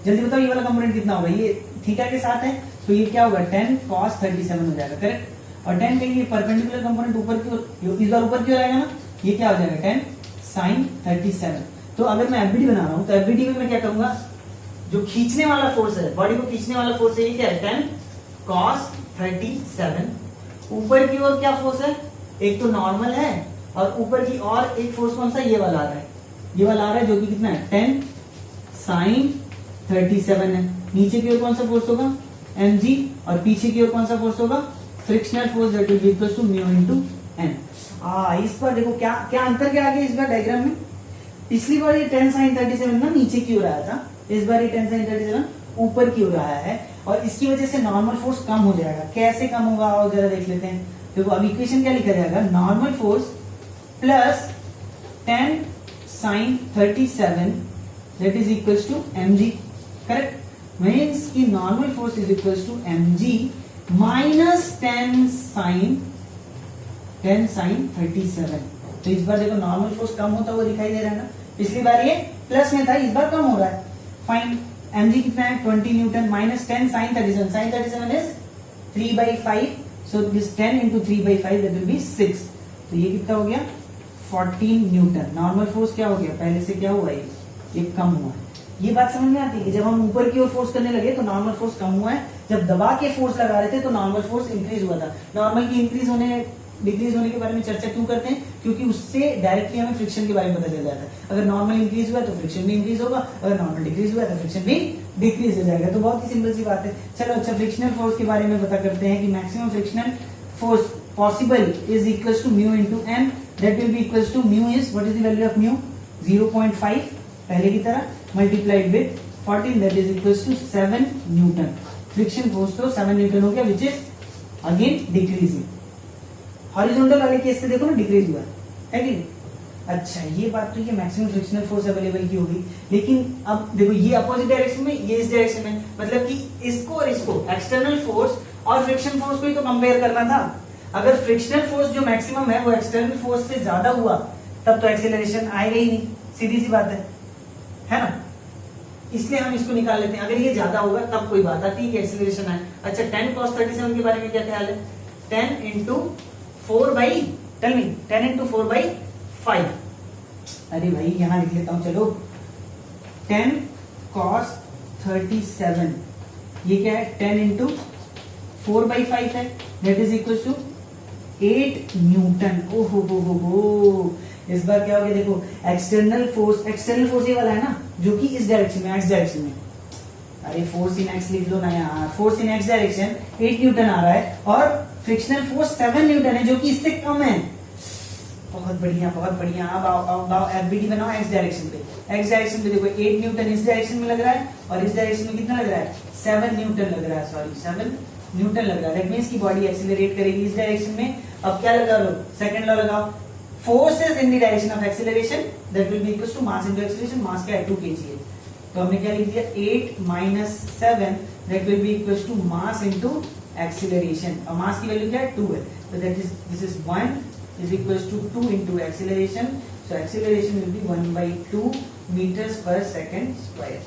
जल्दी बताओ, ये वाला कंपोनेंट कितना होगा? ये थीटा के साथ है तो ये क्या होगा? 10 cos 37 हो जाएगा, करेक्ट? और 10 का ये परपेंडिकुलर कंपोनेंट ऊपर की ओर, इस बार ऊपर की ओर आएगा ना, ये क्या हो जाएगा? 10 sin 37। तो अगर मैं एफबीडी बना रहा हूं तो एफबीडी में मैं क्या करूंगा? जो खींचने वाला फोर्स है, बॉडी को खींचने वाला फोर्स है, ये क्या है? 10 cos 37। ऊपर की ओर क्या फोर्स है? एक तो नॉर्मल है और ऊपर की और एक फोर्स कौन सा? ये वाला आ रहा है, ये वाला आ रहा है जो कि कितना है? 10 sin 37 है। नीचे की ओर कौन सा फोर्स होगा? mg। और पीछे की ओर कौन सा फोर्स होगा? Frictional force that will be equals to mu into n। इस बार देखो क्या क्या अंतर क्या आ गया इस बार डायग्राम में। पिछली बार ये 10 sin 37 ना नीचे की ओर आया था, इस बार ये 10 sin 37 ऊपर की ओर आया है और इसकी वजह से नॉर्मल फोर्स कम हो जाएगा। कैसे कम होगा आओ जरा देख लेते हैं। देखो अब इक्वेशन क्या लिखा जाएगा? Normal force plus 10 sin 37 that is equals to mg, correct? Means की normal force is equals to mg minus 10 sin 37। तो इस बार देखो नॉर्मल फोर्स कम होता हुआ दिखाई दे रहा है ना, पिछली बार ये प्लस में था, इस बार कम हो रहा है। फाइन, mg कितना है? 20 Newton minus 10 sin 37। sin 37 is 3/5, so this 10 into 3/5 that will B 6। तो ये कितना हो गया? 14 न्यूटन। नॉर्मल फोर्स क्या हो गया? पहले से क्या हुआ? ये कम हुआ है। ये बात समझ में आती है कि जब हम ऊपर की ओर फोर्स करने लगे तो नॉर्मल फोर्स कम हुआ है, जब दबा के फोर्स लगा रहे थे तो नॉर्मल फोर्स इंक्रीज हुआ था। नॉर्मल की इंक्रीज होने डिक्रीज होने के बारे में चर्चा क्यों करते हैं? क्योंकि उससे डायरेक्टली हमें फ्रिक्शन के बारे में पता चल जाता है। अगर नॉर्मल इंक्रीज हुआ तो फ्रिक्शन भी इंक्रीज होगा, अगर नॉर्मल डिक्रीज हुआ तो फ्रिक्शन भी डिक्रीज हो जाएगा। तो बहुत ही सिंपल सी बात है। चलो अच्छा, फ्रिक्शनल फोर्स के बारे में पता करते हैं कि maximum frictional force possible is equals to mu into N, that will be equals to mu is, what is the value of mu? 0.5 पहले की तरह multiplied with 14 that is equals to 7 newton. Friction force तो 7 न्यूटन हो गया, which is again decreasing. Horizontal वाले केस से देखो ना डिक्रीज हुआ है कि नहीं? अच्छा ये बात तो ये मैक्सिमम फ्रिक्शनल फोर्स अवेलेबल की होगी, लेकिन अब देखो ये अपोजिट डायरेक्शन में, ये इस डायरेक्शन में, मतलब कि इसको और इसको एक्सटर्नल फोर्स और फ्रिक्शन फोर्स को ही तो कंपेयर करना था। अगर फ्रिक्शनल फोर्स जो मैक्सिमम है वो एक्सटर्नल फोर्स से ज्यादा हुआ तब तो एक्सेलरेशन आएगा ही नहीं, सीधी सी बात है ना। इसलिए हम इसको निकाल लेते हैं, अगर ये ज्यादा होगा तब कोई बात आती है कि एक्सेलरेशन आए। अच्छा 10 cos 37 के बारे में क्या ख्याल है? 10 into 4 by, tell me, 10 into 4 by 5। अरे भाई यहां लिख लेता हूं, चलो 10 cos 37 ये क्या है? 10 इंटू 4 बाई 5 है, that is equal to 8 newton. ओहो हो, इस बार क्या हो गया देखो, एक्सटर्नल फोर्स ये वाला है ना जो कि इस डायरेक्शन में, एक्स डायरेक्शन में। अरे फोर्स इन एक्स लिख लो ना यार, force in x direction 8 newton आ रहा है और फ्रिक्शनल फोर्स 7 न्यूटन है जो कि इससे कम है। बहुत बढ़िया बहुत बढ़िया। अब आओ एफबीडी बनाओ एक्स डायरेक्शन पे। एक्स डायरेक्शन पे देखो 8 न्यूटन इस डायरेक्शन में लग रहा है और इस डायरेक्शन में कितना लग रहा है? 7 न्यूटन लग रहा है, सॉरी 7 न्यूटन लग रहा है। दैट मींस की बॉडी एक्सीलरेट करेगी इस डायरेक्शन में। अब क्या लगा लो? सेकंड लॉ लगाओ, forces in the direction of acceleration that will be equal to mass into acceleration. Mass क्या है? 2 kg है, तो हमने क्या लिख दिया? 8 minus 7 that will be equal to mass into acceleration. और मास की वैल्यू क्या है? 2 है, तो that is this is 1 is equals to 2 into acceleration. So acceleration will be 1/2 meters per second square.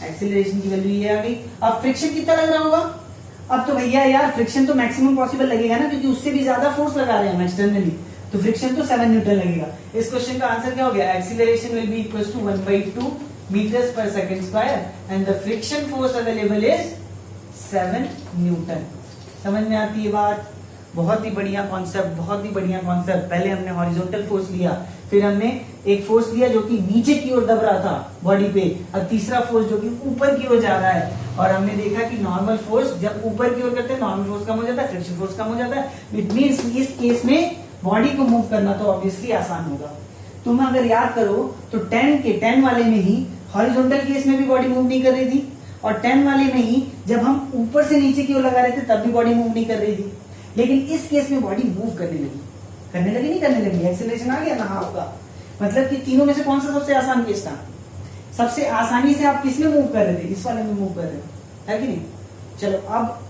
Acceleration की वैल्यू ये आ गई। अब फ्रिक्शन कितना लग रहा होगा? अब तो भैया यार फ्रिक्शन तो मैक्सिमम पॉसिबल लगेगा ना, क्योंकि उससे भी ज्यादा फोर्स लगा रहे हैं हम एक्सटर्नली, तो फ्रिक्शन तो 7 न्यूटन लगेगा। इस क्वेश्चन का आंसर क्या हो गया? Acceleration will be equal to 1/2 meters per second square and the friction force available is 7 Newton. समझ में आती है बात? बहुत ही बढ़िया कॉन्सेप्ट, बहुत ही बढ़िया कॉन्सेप्ट। पहले हमने हॉरिजॉन्टल फोर्स लिया, फिर हमने एक फोर्स लिया जो कि नीचे की ओर दब रहा था बॉडी पे, अब तीसरा फोर्स जो कि ऊपर की ओर जा रहा है, और हमने देखा कि नॉर्मल फोर्स जब ऊपर की ओर करते हैं नॉर्मल फोर्स कम हो जाता है, फ्रिक्शन फोर्स कम हो जाता है। इट मींस इस केस में बॉडी को मूव करना तो ऑब्वियसली आसान होगा। तुम अगर याद करो तो 10 वाले में ही हॉरिजॉन्टल केस में भी बॉडी मूव नहीं कर रही थी, और 10 वाले में ही जब हम ऊपर से नीचे की ओर लगा रहे थे तब भी बॉडी मूव नहीं कर रही थी। लेकिन इस केस में बॉडी मूव करने लगी, एक्सेलरेशन आ गया ना हाफ का। मतलब कि तीनों में से कौन सा सबसे आसान केस था? सबसे आसानी से आप किस में मूव कर रहे थे? इस वाले में मूव कर रहे हो, है कि नहीं? चलो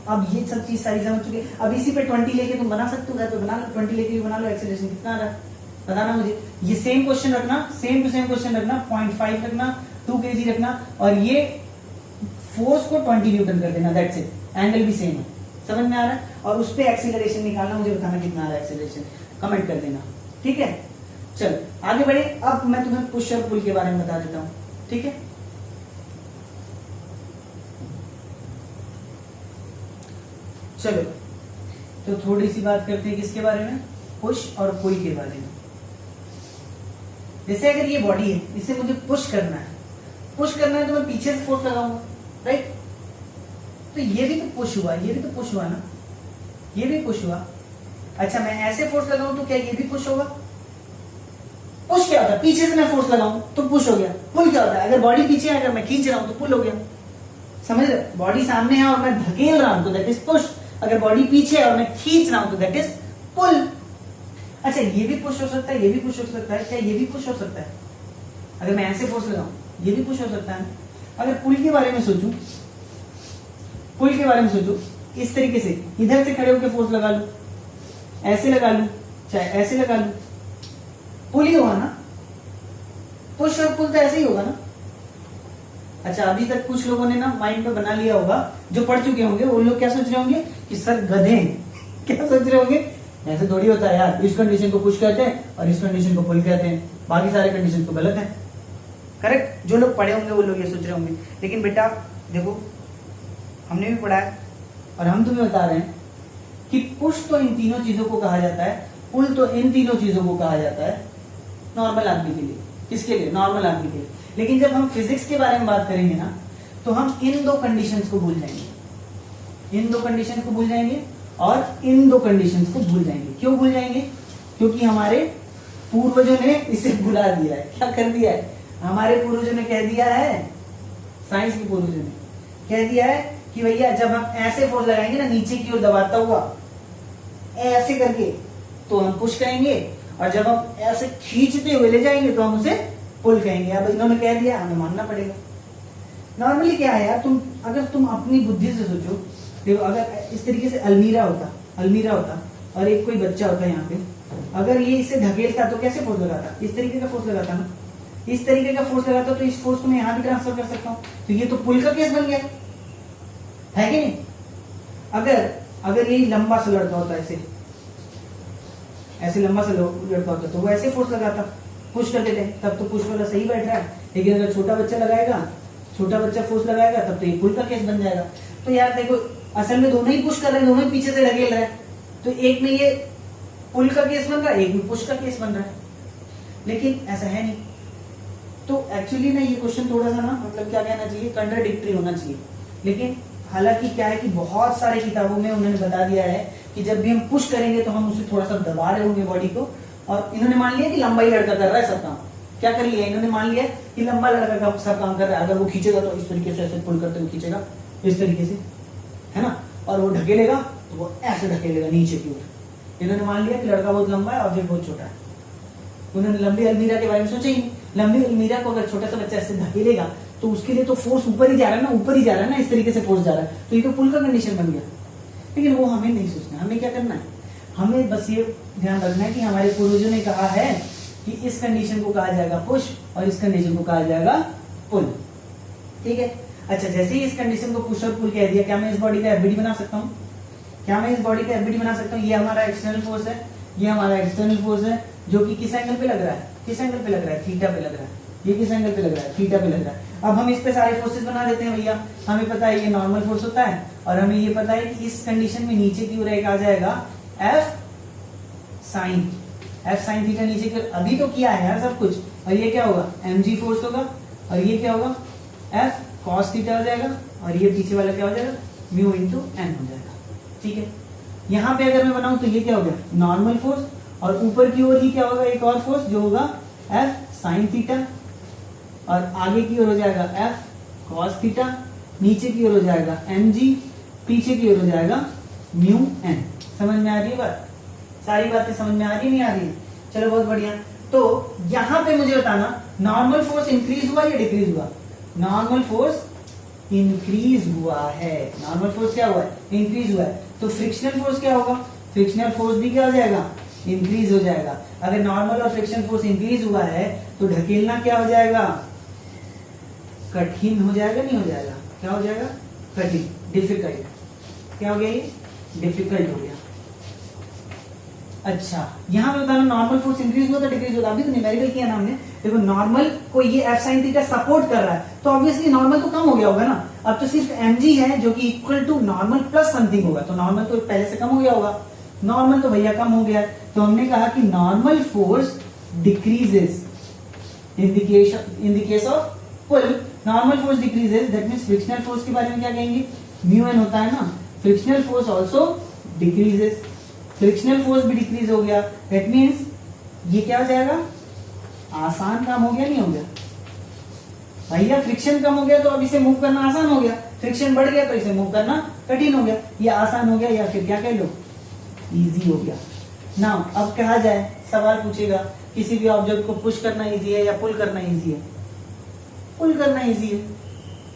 अब ये सब चीज सारी समझ चुके। अब इसी पे 20 लेके तुम बना सकते हो, घर पे बना लो, 20 लेके भी बना लो। एक्सेलरेशन कितना आ रहा है बताना मुझे। ये सेम क्वेश्चन रखना, सेम टू सेम क्वेश्चन रखना, 0.5 रखना, 2 kg रखना, और ये फोर्स को 20 न्यूटन कर देना, दैट्स इट। एंगल भी सेम है, समझ में आ रहा है? और उस पे एक्सीलरेशन निकालना, मुझे बताना कितना आ रहा है एक्सीलरेशन, कमेंट कर देना, ठीक है? चलो आगे बढ़े। अब मैं तुम्हें पुश और पुल के बारे में बता देता हूं, ठीक है? चलो तो थोड़ी सी बात करते हैं किसके बारे में? पुश और पुल के बारे में। जैसे अगर ये बॉडी है, इसे मुझे पुश करना है तो मैं पीछे से फोर्स लगाऊंगा, राइट? तो ये भी तो पुश हुआ, ये भी तो पुश हुआ ना, ये भी पुश हुआ। अच्छा मैं ऐसे फोर्स लगाऊं तो क्या ये भी पुश होगा? पुश क्या होता है? पीछे से मैं फोर्स लगाऊं तो पुश हो गया। पुल क्या होता है? अगर बॉडी पीछे है, अगर मैं खींच रहा हूं तो पुल हो गया। समझ रहे? बॉडी सामने है और मैं धकेल रहा हूं तो दैट इज पुश। अगर बॉडी पीछे है और मैं खींच रहा हूं तो दैट इज पुल। अच्छा ये भी पुश हो सकता है, ये भी पुश हो सकता है, क्या ये भी पुश हो सकता है? अगर मैं ऐसे फोर्स लगाऊं ये भी पुश हो सकता है। अगर पुल के बारे में सोचूं, इस तरीके से इधर से खड़े होकर फोर्स लगा लूं, ऐसे लगा लूं, चाहे ऐसे लगा लूं, पुल ही होगा ना? पुश और पुल तो ऐसे ही होगा ना? अच्छा अभी तक कुछ लोगों ने ना माइंड में बना लिया होगा, जो पढ़ चुके होंगे वो लोग क्या सोच रहे होंगे कि सर गधे हैं। क्या सोच रहे होंगे? ऐसे थोड़ी होता है यार, इस कंडीशन को पुश कहते हैं और इस कंडीशन को पुल कहते हैं, बाकी सारे कंडीशन तो गलत है। करेक्ट? जो लोग पढ़े होंगे वो लोग ये सोच रहे होंगे। लेकिन बेटा देखो, हमने भी पढ़ा है और हम तुम्हें बता रहे हैं कि पुश तो इन तीनों चीजों को कहा जाता है, पुल तो इन तीनों चीजों को कहा जाता है नॉर्मल आदमी के लिए। किसके लिए? नॉर्मल आदमी के लिए। लेकिन जब हम फिजिक्स के बारे में बात करेंगे ना, तो हम इन दो कंडीशंस को भूल जाएंगे, इन दो कंडीशंस को भूल जाएंगे और इन दो कंडीशंस को भूल जाएंगे। क्यों भूल जाएंगे? क्योंकि हमारे पूर्वजों ने इसे भुला दिया है। क्या कर दिया है? हमारे पूर्वजों ने कह दिया है, साइंस के पूर्वजों ने कह दिया है कि भैया जब हम ऐसे फोर्स लगाएंगे ना नीचे की ओर दबाता हुआ ऐसे करके, तो हम पुश कहेंगे, और जब हम ऐसे खींचते हुए ले जाएंगे तो हम उसे पुल कहेंगे। अब इन्होंने कह दिया, हमें मानना पड़ेगा। नॉर्मली क्या है यार, अगर तुम अपनी बुद्धि से सोचो, देखो अगर इस तरीके से अलमीरा होता और एक कोई बच्चा होता यहाँ पे, अगर ये इसे ढकेलता तो कैसे फोर्स लगाता? इस तरीके का फोर्स लगाता ना, इस तरीके का फोर्स लगाता, तो इस फोर्स को मैं यहाँ भी ट्रांसफर कर सकता हूँ। तो ये तो पुल का केस बन गया, है कि नहीं? अगर ये लंबा सा लड़का होता ऐसे लंबा सा लड़का होता तो वो ऐसे फोर्स लगाता पुश करते थे, तब तो पुश वाला सही बैठ रहा है। लेकिन अगर छोटा बच्चा फोर्स लगाएगा तब तो ये पुल का केस बन जाएगा। तो यार देखो, असल में दोनों ही पुश कर रहे हैं, दोनों ही पीछे से ढकेल रहे हैं, तो एक में ये पुल का केस बन रहा है, एक में पुश का केस बन रहा है। लेकिन ऐसा है नहीं। तो एक्चुअली ना ये क्वेश्चन थोड़ा सा ना, मतलब क्या कहना चाहिए, कंट्राडिक्टरी होना चाहिए। लेकिन हालांकि क्या है कि बहुत सारे किताबों में उन्होंने बता दिया है कि जब भी हम पुश करेंगे तो हम उसे थोड़ा सा दबा रहे होंगे बॉडी को। और इन्होंने मान लिया कि लंबा ही लड़का कर रहा है सब काम। क्या कर लिया इन्होंने? मान लिया कि लंबा लड़का का सब काम कर रहा है। अगर वो खींचेगा तो इस तरीके से ऐसे पुल करते हुए खींचेगा, इस तरीके से, है ना। और वो ढकेलेगा तो वो ऐसे ढकेलेगा नीचे की ओर। इन्होंने मान लिया कि लड़का बहुत लंबा है, ऑब्जेक्ट बहुत छोटा है। उन्होंने लंबी अलमीरा के बारे में सोचा ही नहीं। लंबी अलमीरा को अगर छोटा सा बच्चा ऐसे धकेलेगा तो उसके लिए तो फोर्स ऊपर ही जा रहा है ना, इस तरीके से फोर्स जा रहा है, तो ये तो पुल का कंडीशन बन गया। लेकिन वो हमें नहीं सोचना। हमें क्या करना है? हमें बस ये ध्यान रखना है कि हमारे पूर्वजों ने कहा है कि इस कंडीशन को कहा जाएगा पुश और इस कंडीशन को कहा जाएगा पुल। ठीक है। अच्छा, जैसे ही इस कंडीशन को पुश और पुल कह दिया, क्या मैं इस बॉडी का एफबीडी बना सकता हूँ? ये हमारा एक्सटर्नल फोर्स है, ये हमारा एक्सटर्नल फोर्स है, जो कि किस एंगल पे लग रहा है? थीटा पे लग रहा है। ये किस एंगल पे लग रहा है? थीटा पे लग रहा है। अब हम इस पे सारे फोर्सेस बना देते हैं भैया। हमें पता है ये नॉर्मल फोर्स होता है, और हमें ये पता है कि इस कंडीशन में नीचे की ओर एक आ जाएगा एफ साइन थीटा नीचे की। अभी तो किया है यार सब कुछ। और ये क्या होगा? mg फोर्स होगा, और ये क्या होगा? एफ कॉस थीटा हो जाएगा, और ये पीछे वाला क्या हो जाएगा? म्यू इंटू एन हो जाएगा। ठीक है। यहाँ पे अगर मैं बनाऊं तो ये क्या हो गया? नॉर्मल फोर्स, और ऊपर की ओर ही क्या होगा? एक और फोर्स जो होगा एफ साइन थीटा, और आगे की ओर हो जाएगा एफ कॉस थीटा, नीचे की ओर हो जाएगा mg, पीछे की ओर हो जाएगा म्यू एन। समझ में आ रही है बात? सारी बातें समझ में आ रही नहीं आ रही? चलो बहुत बढ़िया। तो यहां पे मुझे बताना, नॉर्मल फोर्स इंक्रीज हुआ या डिक्रीज हुआ? नॉर्मल फोर्स इंक्रीज हुआ है। नॉर्मल फोर्स क्या हुआ है? इंक्रीज हुआ है। तो फ्रिक्शनल फोर्स क्या होगा? फ्रिक्शनल फोर्स भी क्या हो जाएगा? इंक्रीज हो जाएगा। अगर नॉर्मल और फ्रिक्शनल फोर्स इंक्रीज हुआ है तो ढकेलना क्या हो जाएगा? कठिन हो जाएगा, नहीं हो जाएगा? क्या हो जाएगा? कठिन, डिफिकल्ट। क्या हो गया? ये डिफिकल्ट हो गया। अच्छा, यहां पे बताना नॉर्मल फोर्स इंक्रीज हुआ था डिक्रीज हुआ था? अभी तो न्यूमेरिकल किया ना हमने। देखो नॉर्मल को ये एफ साइन थीटा सपोर्ट कर रहा है, तो ऑब्वियसली नॉर्मल तो कम हो गया होगा ना। अब तो सिर्फ mg है जो कि equal to normal plus something होगा, तो नॉर्मल तो पहले से कम हो गया होगा। नॉर्मल तो भैया कम हो गया, तो हमने कहा कि normal force decreases in the case of pull. Normal force decreases, that means frictional force के बारे में क्या कहेंगे? म्यू एन होता है ना। Frictional force also decreases, frictional force भी डिक्रीज हो गया। दैट मींस ये क्या हो जाएगा? आसान काम हो गया, नहीं हो गया? भैया फ्रिक्शन कम हो गया तो अब इसे मूव करना आसान हो गया, फ्रिक्शन बढ़ गया तो इसे मूव करना कठिन हो गया। ये आसान हो गया, या फिर क्या कह लो, इजी हो गया। नाउ अब कहा जाए, सवाल पूछेगा किसी भी ऑब्जेक्ट को पुश करना इजी है या पुल करना इजी है? पुल करना इजी है।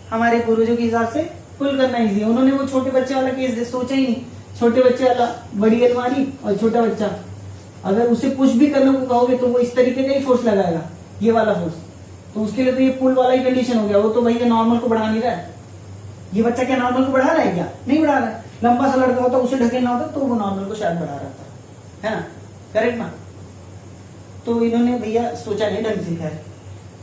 हमारे पूर्वजों के हिसाब से पुल करना इजी है। उन्होंने वो छोटे बच्चे वाला केस सोचा ही नहीं। छोटे बच्चे वाला बड़ी अलमारी और छोटा बच्चा, अगर उसे पुश भी करने को कहोगे तो वो इस तरीके का ही फोर्स लगाएगा, ये वाला फोर्स। तो उसके लिए तो ये पुल वाला ही कंडीशन हो गया। वो तो भैया नॉर्मल को बढ़ा नहीं रहा है। ये बच्चा क्या नॉर्मल को बढ़ा रहा है? क्या नहीं बढ़ा रहा है। लंबा सा लड़का होता उसे ढकेलना होता तो वो नॉर्मल को शायद बढ़ा रहा था, है ना? करेक्ट ना? तो इन्होंने भैया सोचा नहीं ढंग से।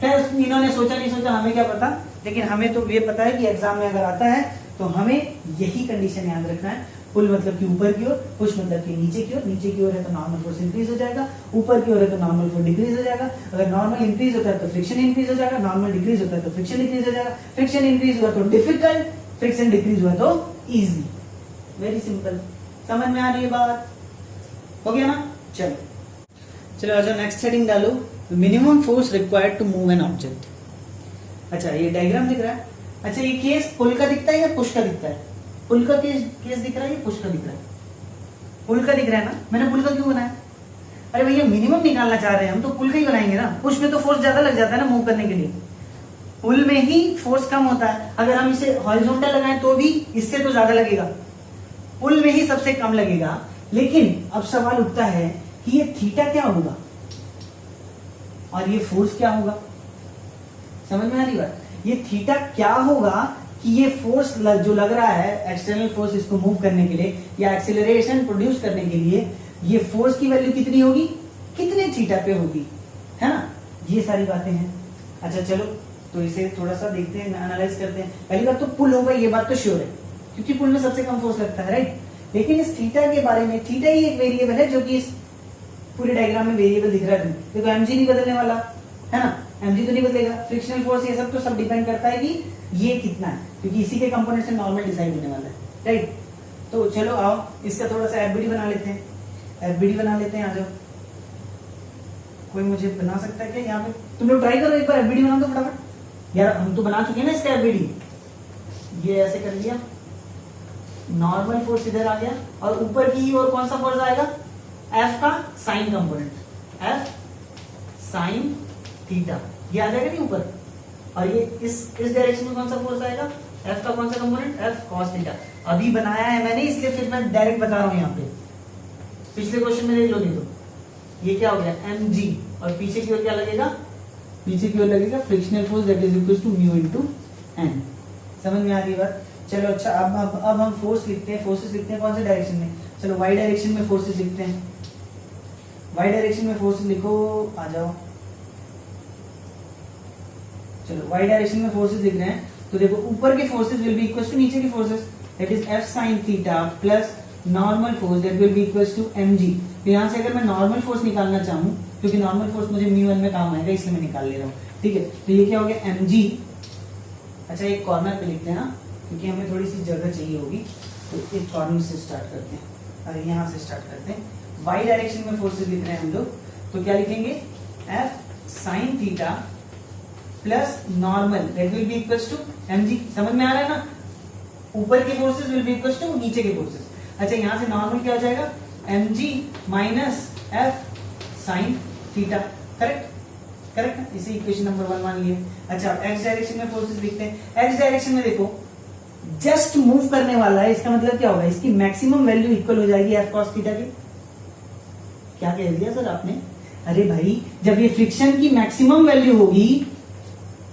खैर इन्होंने सोचा नहीं सोचा, हमें क्या पता। लेकिन हमें तो ये पता है कि एग्जाम में अगर आता है तो हमें यही कंडीशन याद रखना है। पुल मतलब कि ऊपर की ओर, पुश मतलब कि नीचे की ओर। नीचे की ओर है तो नॉर्मल फोर्स इंक्रीज हो जाएगा, ऊपर की ओर है तो नॉर्मल फोर्स डिक्रीज हो जाएगा। अगर नॉर्मल इंक्रीज होता है तो फ्रिक्शन इंक्रीज हो जाएगा, नॉर्मल डिक्रीज होता है तो फ्रिक्शन डिक्रीज हो जाएगा। फ्रिक्शन इंक्रीज हुआ तो डिफिकल्ट, फ्रिक्शन डिक्रीज हुआ तो इजी। Very simple. समझ में आ रही है बात? हो गया ना? चलो आज नेक्स्ट हेडिंग डालो, minimum force required to move an object. अच्छा, ये डायग्राम दिख रहा है। अच्छा, ये केस पुल का दिखता है या पुश का दिखता है? पुल का केस दिख रहा है या पुश का दिख रहा है? पुल का दिख रहा है ना। मैंने पुल का क्यों बनाया? अरे भैया मिनिमम निकालना चाह रहे हैं हम तो पुल का ही बनाएंगे ना, पुश में तो फोर्स ज्यादा लग जाता है ना मूव करने के लिए, पुल में ही फोर्स कम होता है। अगर हम इसे हॉरिजॉन्टल लगाएं तो भी इससे तो ज्यादा लगेगा, पुल में ही सबसे कम लगेगा। लेकिन अब सवाल उठता है कि ये थीटा क्या होगा और ये फोर्स क्या होगा। समझ में आ रही बात? ये थीटा क्या होगा कि ये फोर्स जो लग रहा है एक्सटर्नल फोर्स इसको मूव करने के लिए या एक्सेलरेशन प्रोड्यूस करने के लिए, ये फोर्स की वैल्यू कितनी होगी, कितने थीटा पे होगी, है ना। ये सारी बातें हैं। अच्छा चलो तो इसे थोड़ा सा देखते हैं, एनालाइज करते हैं। पहली बात तो पुल होगा, ये बात तो श्योर है क्योंकि पुल में सबसे कम फोर्स लगता है, राइट। लेकिन इस थीटा के बारे में, थीटा ही एक वेरिएबल है जो कि इस पूरे डायग्राम में वेरिएबल दिख रहा है। देखो एमजी नहीं बदलने वाला है ना, एमजी तो नहीं बदलेगा। फ्रिक्शनल फोर्स ये सब तो सब डिपेंड करता है कि ये कितना है, क्योंकि इसी के कंपोनेंट से नॉर्मल डिसाइड होने वाला है, राइट। तो चलो आओ इसका थोड़ा सा एफबीडी बना लेते हैं, एफबीडी बना लेते हैं। आ जाओ, कोई मुझे बना सकता है क्या यहाँ पे? तुम लोग ट्राई करो एक बार, एफबीडी बना दो फटाफट। यार हम तो बना चुके हैं ना इसका एफबीडी। ये ऐसे कर लिया, नॉर्मल फोर्स इधर आ गया और ऊपर की और कौन सा फोर्स आएगा, एफ का sign component, F sine theta, ये आ जाएगा नहीं ऊपर। और ये इस डायरेक्शन में कौन सा फोर्स आएगा, एफ का कौन सा कंपोनेंट, एफ कॉस थीटा। अभी बनाया है मैंने इसलिए फिर मैं डायरेक्ट बता रहा हूं यहाँ पे। पिछले क्वेश्चन में देख लो, नहीं तो ये क्या हो गया mg, और पीछे की ओर क्या लगेगा, पीछे की ओर लगेगा frictional force that is equal to mu into N. समझ में आ रही बात? चलो अच्छा, अब हम फोर्स लिखते हैं, फोर्सेस लिखते हैं कौन से डायरेक्शन में, चलो वाई डायरेक्शन में फोर्सेस लिखते हैं। वाई डायरेक्शन में फोर्सेस लिखो, आ जाओ। चलो वाई डायरेक्शन में फोर्सेस लिख रहे हैं तो देखो ऊपर के forces will be equal to नीचे के forces, that is F sine theta plus normal force that will be equal to mg। तो यहां से अगर मैं नॉर्मल फोर्स निकालना चाहूं, क्योंकि नॉर्मल फोर्स मुझे म्यू वन में काम आएगा इसलिए मैं निकाल ले रहा हूं, ठीक है। तो ये क्या हो गया mg। अच्छा एक कॉर्नर पे लिखते हैं ना, क्योंकि हमें थोड़ी सी जगह चाहिए होगी, तो एक कॉर्नर से स्टार्ट करते हैं। अरे यहाँ से स्टार्ट करते हैं। वाई डायरेक्शन में फोर्सेस लिख रहे हैं हम लोग, तो क्या लिखेंगे, F sine theta plus normal that will be equal to mg। समझ में आ रहा है ना, ऊपर के forces will be equal to नीचे के फोर्सेस। अच्छा यहां से नॉर्मल क्या हो जाएगा, mg minus F sine theta, correct correct ना, इसे इक्वेशन नंबर 1 मान लिए। अच्छा एक्स डायरेक्शन में फोर्सेस लिखते हैं। एक्स डायरेक्शन में देखो जस्ट मूव करने वाला है, इसका मतलब क्या होगा, इसकी मैक्सिमम वैल्यू इक्वल हो जाएगी एफ कॉस थीटा की। क्या कह दिया सर आपने? अरे भाई जब ये फ्रिक्शन की मैक्सिमम वैल्यू होगी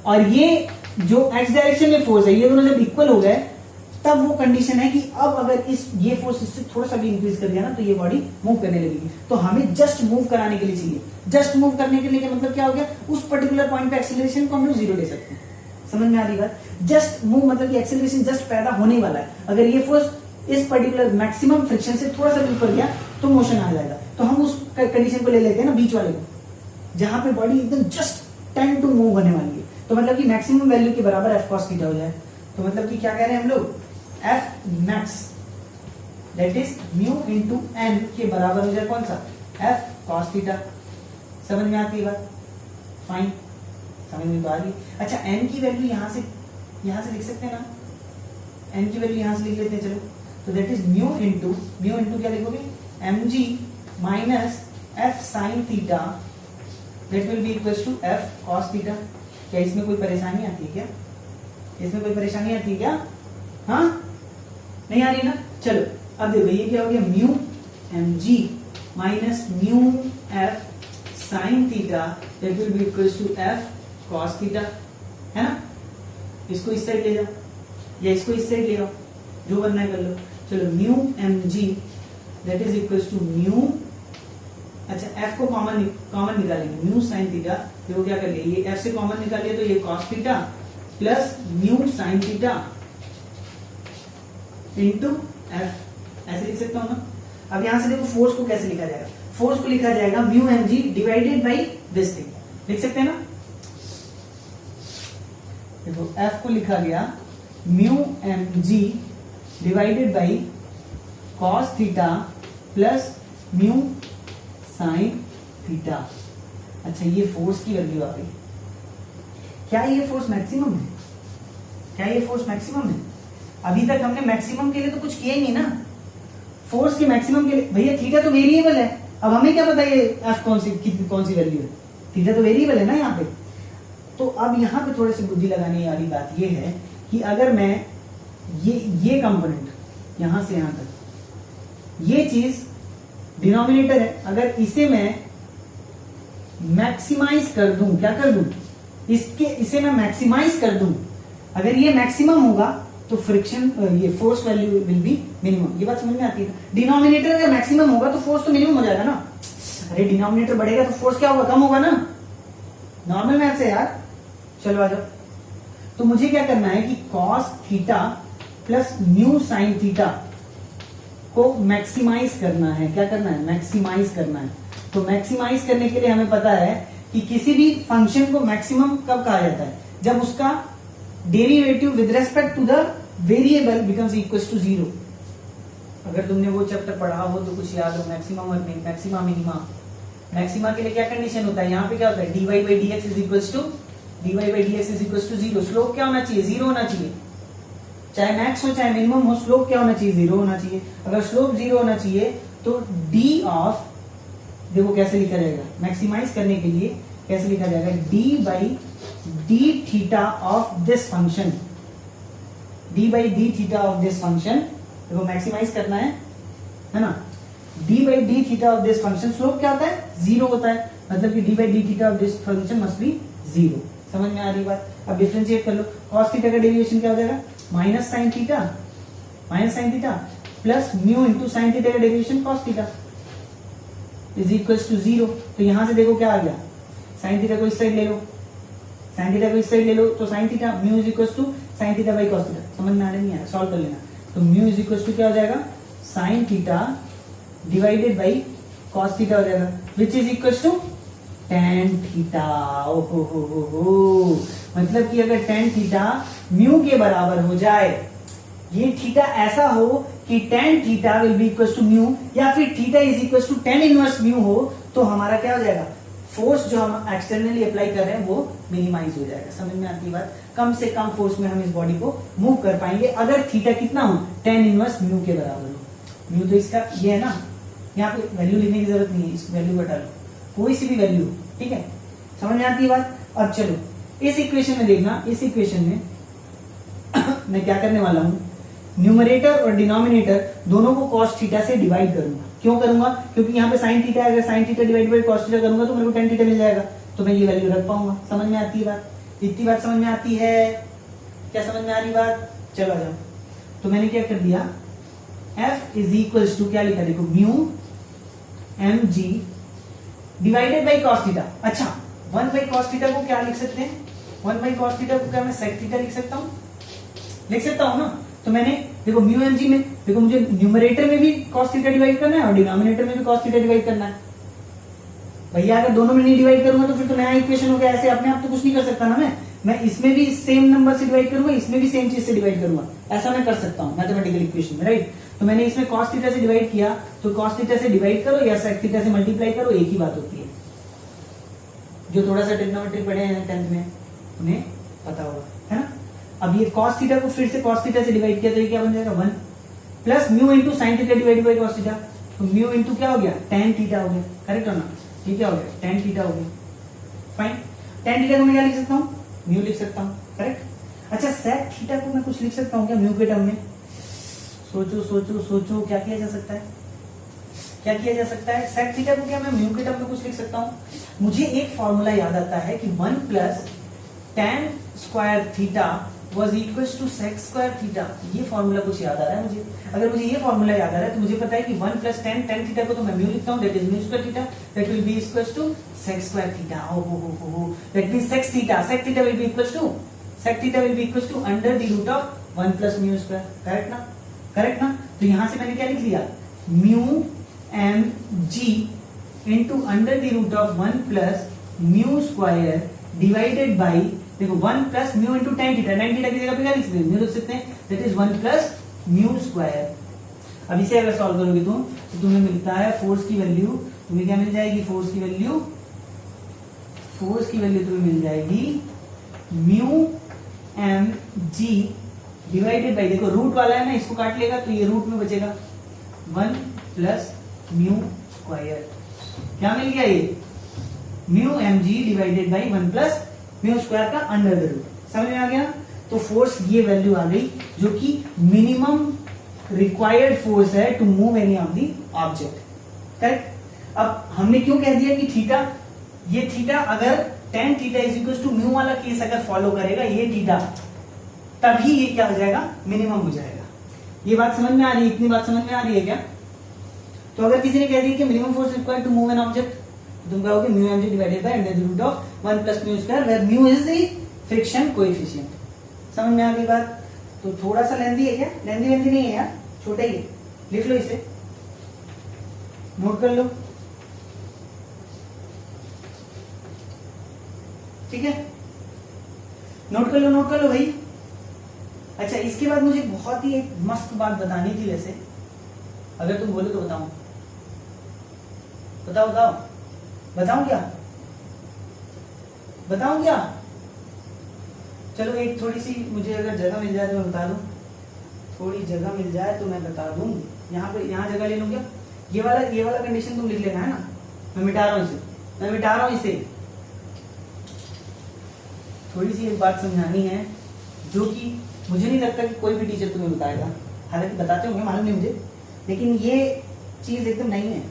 और ये जो एक्स डायरेक्शन में फोर्स है, ये दोनों जब इक्वल हो गए, तब वो कंडीशन है कि अब अगर ये फोर्स इससे थोड़ा सा भी इंक्रीज कर दिया ना तो ये बॉडी मूव करने लगेगी। तो हमें जस्ट मूव कराने के लिए चाहिए, जस्ट मूव करने के लिए क्या मतलब क्या हो गया, उस पर्टिकुलर पॉइंट पे एक्सेलरेशन को हम लोग 0 ले सकते हैं। समझ में आ रही बात? जस्ट मूव मतलब कि एक्सेलरेशन जस्ट पैदा होने वाला है। अगर ये फोर्स इस पर्टिकुलर मैक्सिमम फ्रिक्शन से थोड़ा सा भी ऊपर गया तो मोशन आ जाएगा। तो हम उस कंडीशन को ले लेते हैं ना बीच वाले को, जहां पे बॉडी एकदम जस्ट टेंड टू मूव होने वाली है। तो मतलब कि मैक्सिमम वैल्यू के बराबर एफ कॉस थीटा हो जाए। तो मतलब कि क्या कह रहे हैं हम लोग, F max that is mu into N के बराबर हो जाए कौन सा, एफ कॉस थीटा। समझ में आती है बात? फाइन, समझ में तो आ गई। अच्छा एन की वैल्यू यहां से लिख सकते हैं ना, एन की वैल्यू यहां से लिख लेते हैं। चलो तो दैट इज म्यू इनटू क्या लिखोगे, mg minus F sine theta that will be equal to F cos theta. क्या इसमें कोई परेशानी आती है क्या? इसमें कोई परेशानी आती है क्या? हाँ नहीं आ रही ना। चलो अब देखो ये क्या हो गया, mu mg minus mu F sine theta that will be equal to F cos theta, है ना। इसको इस साइड ले जाओ या इसको इस साइड ले आओ, जो करना है कर लो। चलो mu mg that is equal to mu, अच्छा f को कॉमन निकालेंगे, म्यू साइन थीटा, देखो क्या कर लिया, ये f से कॉमन निकालिए तो ये cos theta plus mu sine theta into f, ऐसे लिख सकता हूं ना। अब यहां से देखो फोर्स को कैसे लिखा जाएगा, फोर्स को लिखा जाएगा mu mg divided by this thing, लिख सकते हैं ना। देखो f को लिखा गया mu mg divided by cos theta plus mu sine theta. अच्छा ये फोर्स की वैल्यू आ गई। क्या ये फोर्स मैक्सिमम है? क्या ये फोर्स मैक्सिमम है? अभी तक हमने मैक्सिमम के लिए तो कुछ किया ही नहीं ना। फोर्स के मैक्सिमम के लिए भैया थीटा तो वेरिएबल है, अब हमें क्या पता ये एफ कौन सी वैल्यू है, थीटा तो वेरिएबल है ना यहाँ पे। तो अब यहाँ पे थोड़ी सी बुद्धि लगाने वाली बात ये है कि अगर मैं ये कंपोनेंट यहां से यहां तक, ये चीज डिनोमिनेटर है, अगर इसे मैं मैक्सिमाइज कर दूं, क्या कर दूं, इसे मैं मैक्सिमाइज कर दूं, अगर ये मैक्सिमम होगा तो फ्रिक्शन ये force value will be minimum. ये बात समझ में आती है? डिनोमिनेटर अगर मैक्सिमम होगा तो फोर्स तो मिनिमम हो जाएगा ना। अरे डिनोमिनेटर बढ़ेगा तो फोर्स क्या होगा, कम होगा ना, नॉर्मल मैथ से यार। चलो आ जाओ। तो मुझे क्या करना है कि cos theta plus mu sine theta को मैक्सिमाइज करना है। क्या करना है, मैक्सिमाइज करना है। तो मैक्सिमाइज करने के लिए हमें पता है कि किसी भी फंक्शन को मैक्सिमम कब कहा जाता है, जब उसका derivative with respect to the variable becomes equal to 0। अगर तुमने वो चैप्टर पढ़ा हो तो कुछ याद हो, मैक्सिमम और मैक्सिमा मिनिमा। मैक्सिमा के लिए क्या कंडीशन होता है, यहाँ पे क्या होता है, dy by dx is equal to 0। Slope क्या होना चाहिए, 0 होना चाहिए। चाहे मैक्स हो चाहे मिनिमम हो, स्लोप क्या होना चाहिए, 0 होना चाहिए। अगर स्लोप 0 होना चाहिए तो d ऑफ, देखो कैसे लिखा जाएगा, मैक्सिमाइज करने के लिए कैसे लिखा जाएगा, d by D theta of this function, d by D theta of this function. देखो मैक्सिमाइज करना है ना, d by D theta of this function. Slope क्या होता है, 0 होता है, मतलब कि d by D theta of this function must be 0। समझ में आ रही बात? अब डिफरेंशिएट कर लो, cos थीटा का डेरिवेशन क्या हो जाएगा, minus sign theta plus mu into sine theta का derivation cos theta is equal to 0। तो यहां से देखो क्या आ गया, साइन थीटा को इस साइड ले लो, तो sine theta mu is equal to sine theta by cos theta. समझ में आ रहा नहीं है, सॉल्व कर लेना। तो म्यू इज इक्वल टू क्या हो जाएगा, sine theta divided by cos theta हो जाएगा, which is equal to tan theta. ओहो हो, मतलब कि अगर tan थीटा म्यू के बराबर हो जाए, ये थीटा ऐसा हो कि tan theta will be equal to mu, या फिर theta is equal to tan inverse mu हो, तो हमारा क्या हो जाएगा, फोर्स जो हम एक्सटर्नली अप्लाई कर रहे हैं वो मिनिमाइज हो जाएगा। समझ में आती है बात? कम से कम फोर्स में हम इस बॉडी को मूव कर पाएंगे अगर थीटा कितना हो, tan इनवर्स म्यू के बराबर हो। म्यू तो इसका ये है ना, यहाँ पे वैल्यू लिखने की जरूरत नहीं है, इस वैल्यू को डालो, कोई सी भी वैल्यू, ठीक है। समझ में आती है बात? अब चलो इस इक्वेशन में देखना, इस इक्वेशन में मैं क्या करने वाला हूं, न्यूमरेटर और डिनोमिनेटर दोनों को cos थीटा से डिवाइड करूंगा। क्यों करूंगा, क्योंकि यहाँ पे sin थीटा है, अगर sin theta divide by cos theta करूंगा तो मेरे को tan थीटा मिल जाएगा, तो मैं ये वैल्यू रख पाऊंगा। समझ में आती है बात? इतनी बात समझ में आती है? क्या समझ में आ रही बात? चलो आ जाओ। तो मैंने क्या कर दिया, f इज इक्वल टू क्या लिखा, देखो mu M G divided by cos theta. अच्छा, 1 बाई cos थीटा को क्या लिख सकते हैं, 1 बाई cos थीटा को क्या मैं sec थीटा लिख सकता हूं ना। तो मैंने देखो म्यू एम जी में, देखो मुझे न्यूमरेटर में भी cos थीटा डिवाइड करना है और डिनोमिनेटर में भी cos थीटा डिवाइड करना है। भैया अगर दोनों में नहीं डिवाइड करूंगा तो फिर तो नया इक्वेशन हो गया, ऐसे अपने आप तो कुछ नहीं कर सकता ना मैं इसमें भी सेम नंबर से डिवाइड करूंगा, इसमें भी सेम चीज से डिवाइड करूंगा, ऐसा मैं कर सकता हूं मैथमेटिकल इक्वेशन में, राइट। तो मैंने इसमें cos थीटा से डिवाइड किया, तो cos थीटा से डिवाइड करो या sec थीटा से मल्टीप्लाई करो, एक ही बात होती है। जो थोड़ा सा ट्रिग्नोमेट्री पढ़े हैं 10th में उन्हें पता होगा, है ना। अब ये cos थीटा को फिर से cos थीटा से डिवाइड किया तो ये क्या बन जाएगा, 1 plus mu into sine theta divide by cos theta. तो म्यू इंटू क्या हो गया, tan थीटा हो गया, करेक्ट हो ना। ये क्या हो गया, tan थीटा हो गया, फाइन। tan थीटा को मैं क्या लिख सकता हूँ, म्यू लिख सकता हूँ, करेक्ट। अच्छा, sec थीटा को मैं कुछ लिख सकता हूँ क्या म्यू के टर्म में? सोचो क्या किया जा सकता है, sec थीटा को क्या मैं म्यू के टर्म में कुछ लिख सकता हूँ? मुझे एक फॉर्मूला याद आता है कि 1 plus tan square theta was equals to sec square theta. ये फॉर्मूला कुछ याद आ रहा है मुझे। अगर मुझे ये फॉर्मूला याद आ रहा है तो मुझे पता है कि 1 प्लस tan थीटा को तो मैं म्यू लिखता हूँ, that is mu square theta, that will be equals to sec square theta. हो that means sec theta will be equals to under the root of 1 plus mu square, correct ना। तो यहां से मैंने क्या लिख लिया, mu M G into under the root of 1 plus mu square divided by, देखो 1 plus mu into tan theta की जगह पे क्या लिख सकते हैं, म्यू लिख सकते हैं, that is 1 plus mu square. अब इसे अगर सॉल्व करोगे तुम तो तुम्हें मिलता है फोर्स की वैल्यू, तुम्हें क्या मिल जाएगी, फोर्स की वैल्यू तुम्हें मिल जाएगी mu M G divided by, देखो रूट वाला है ना, इसको काट लेगा तो ये रूट में बचेगा 1 प्लस म्यू स्क्वायर। क्या मिल गया ये mu M G divided by 1 plus mu square का अंडर द रूट। समझ में आ गया? तो फोर्स ये वैल्यू आ गई जो कि मिनिमम रिक्वायर्ड फोर्स है to move any of the object. Correct. अब हमने क्यों कह दिया कि थीटा, ये थीटा अगर tan theta is equal to mu वाला केस अगर फॉलो करेगा ये थीटा, तभी ये क्या हो जाएगा, मिनिमम हो जाएगा। ये बात समझ में आ रही है? इतनी बात समझ में आ रही है क्या? तो अगर किसी ने कह दिया कि minimum force required to move an object, तुम कहोगे mu M G divided by under the root of 1 plus mu square where mu is the friction coefficient. समझ में आ गई बात? तो थोड़ा सा लेंदी है क्या? लेंदी नहीं है यार, छोटा ही है। लिख लो इसे, नोट कर लो, ठीक है? नोट कर लो भाई। अच्छा, इसके बाद मुझे बहुत ही एक मस्त बात बतानी थी। वैसे अगर तुम बोले तो बताऊं? बताऊं क्या? चलो एक थोड़ी सी मुझे अगर जगह मिल जाए तो मैं बता दूं। थोड़ी जगह मिल जाए तो मैं बता दूं। यहाँ जगह ले लूं क्या? ये वाला कंडीशन तुम लिख लेना है ना। मैं मिटा रहा हूं इसे। थोड़ी सी एक बात समझानी है जो कि मुझे नहीं लगता कि कोई भी टीचर तुम्हें बताएगा। हालांकि बताते होंगे, मालूम नहीं मुझे, लेकिन ये चीज एकदम नहीं है।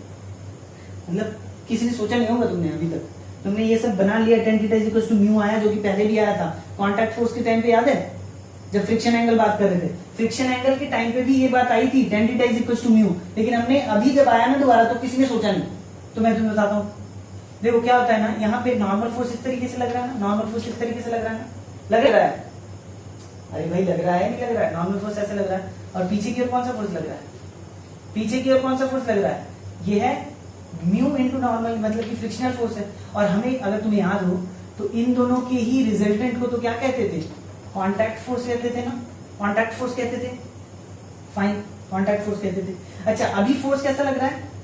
मतलब किसी ने सोचा नहीं होगा तुमने अभी तक। तुमने ये सब बना लिया, tan theta is equal to mu आया जो कि पहले भी आया था कांटेक्ट फोर्स के टाइम पे, याद है जब फ्रिक्शन एंगल बात कर रहे थे? फ्रिक्शन एंगल के टाइम पे भी ये बात आई थी tan theta is equal to mu. लेकिन हमने अभी जब आया ना दोबारा तो किसी ने सोचा नहीं। तो मैं तुम्हें बताता हूँ। देखो क्या होता है ना, यहाँ पे नॉर्मल फोर्स इस तरीके से लग रहा है ना, लग रहा है। अरे भाई लग रहा है, नहीं लग रहा है? नॉर्मल फोर्स ऐसे लग रहा है। और पीछे की ओर कौन सा फोर्स लग रहा है? ये है म्यू इनटू नॉर्मल, मतलब कि फ्रिक्शनल फोर्स है। और हमें अगर तुम्हें याद हो तो इन दोनों के ही रिजल्टेंट को तो क्या कहते थे? कांटेक्ट फोर्स कहते थे ना। कांटेक्ट फोर्स कहते थे, फाइन, कांटेक्ट फोर्स कहते थे। अच्छा, अभी फोर्स कैसा लग रहा है?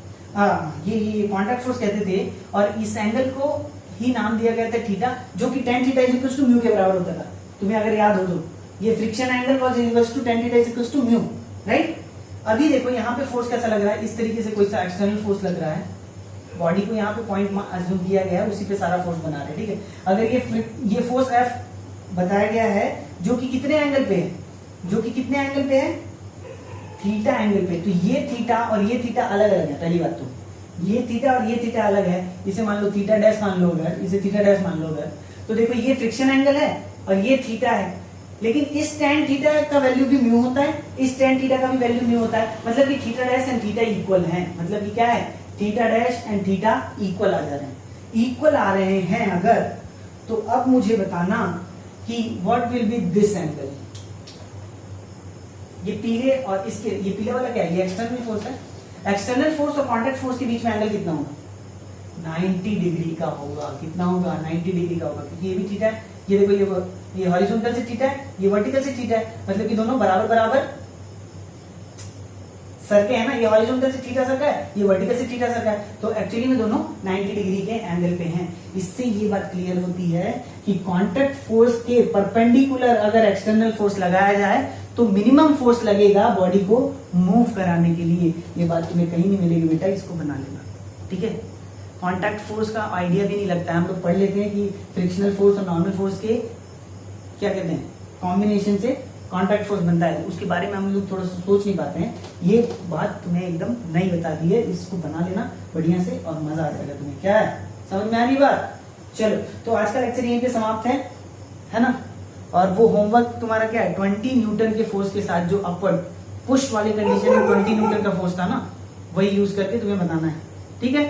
ये कांटेक्ट फोर्स कहते थे। और इस एंगल को ही नाम दिया गया था थीटा, जो कि tan theta is equal to mu के बराबर होता था। तुम्हें अगर याद हो तो ये friction angle was equal to tan theta is equal to mu, right? अभी देखो यहाँ पे फोर्स कैसा लग रहा है, इस तरीके से कोई सा एक्सटर्नल फोर्स लग रहा है। बॉडी को यहाँ पे पॉइंट अज्यूम किया गया है, उसी पे सारा फोर्स बना रहे हैं, ठीक है? अगर ये फोर्स F बताया गया है जो कि कितने एंगल पे है? थीटा एंगल पे। तो ये थीटा और ये थीटा अलग अलग है। पहली बात तो ये थीटा और ये थीटा अलग है। इसे मान लो थीटा डैश मान लो अगर, इसे थीटा डैश मान लो अगर, तो देखो ये फ्रिक्शन एंगल है और ये थीटा है। लेकिन इस tan थीटा का वैल्यू भी म्यू होता है, इस tan थीटा का भी वैल्यू म्यू होता है। मतलब कि theta dash and theta equal हैं। मतलब कि क्या है? Theta dash and theta equal आ जा रहे हैं। इक्वल आ रहे हैं अगर, तो अब मुझे बताना कि what will be this angle. ये पीले और इसके, ये पीले वाला क्या है? ये एक्सटर्नल फोर्स है। एक्सटर्नल फोर्स और कांटेक्ट फोर्स के बीच में एंगल कितना होगा? 90 डिग्री का होगा। कितना होगा? 90 डिग्री का होगा, क्योंकि ये भी थीटा है। ये देखो, ये हॉरिजॉन्टल से थीटा है, ये वर्टिकल से थीटा है। मतलब कि दोनों बराबर बराबर सर्कल है ना। ये हॉरिजॉन्टल से थीटा सर्कल है, ये वर्टिकल से थीटा सर्कल है। तो एक्चुअली में दोनों 90 डिग्री के एंगल पे हैं। इससे ये बात क्लियर होती है कि कांटेक्ट फोर्स के परपेंडिकुलर अगर एक्सटर्नल फोर्स लगाया जाए तो मिनिमम फोर्स लगेगा बॉडी को मूव कराने के लिए। ये बात तुम्हें कहीं नहीं मिलेगी बेटा, इसको बना लेना, ठीक है? कांटेक्ट फोर्स का आइडिया भी नहीं लगता है। हम लोग पढ़ लेते हैं कि फ्रिक्शनल फोर्स और नॉर्मल फोर्स के क्या कहते हैं, कॉम्बिनेशन से कांटेक्ट फोर्स बनता है। उसके बारे में हम लोग थोड़ा सा सोच नहीं पाते हैं। ये बात तुम्हें एकदम नई बता दी है, इसको बना लेना बढ़िया से और मजा आ जाएगा तुम्हें। क्या है, समझ में आ रही बात? चलो, तो आज का लेक्चर यहीं पे समाप्त है ना? और वो होमवर्क तुम्हारा क्या है, 20 न्यूटन के फोर्स के साथ जो अपवर्ड पुश वाले कंडीशन में 20 न्यूटन का फोर्स था ना, वही यूज करके तुम्हें बताना है, ठीक है?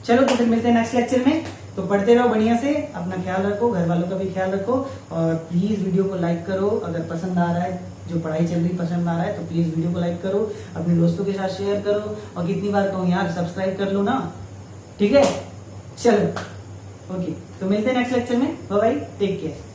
चलो, तो फिर मिलते हैं नेक्स्ट लेक्चर में। तो पढ़ते रहो बढ़िया से, अपना ख्याल रखो, घर वालों का भी ख्याल रखो, और प्लीज वीडियो को लाइक करो। अगर पसंद आ रहा है, जो पढ़ाई चल रही पसंद आ रहा है, तो प्लीज वीडियो को लाइक करो, अपने दोस्तों के साथ शेयर करो, और कितनी बार कहूँ यार, सब्सक्राइब कर लो ना, ठीक है? चलो, ओके, तो मिलते हैं नेक्स्ट लेक्चर में। Bye bye, take care.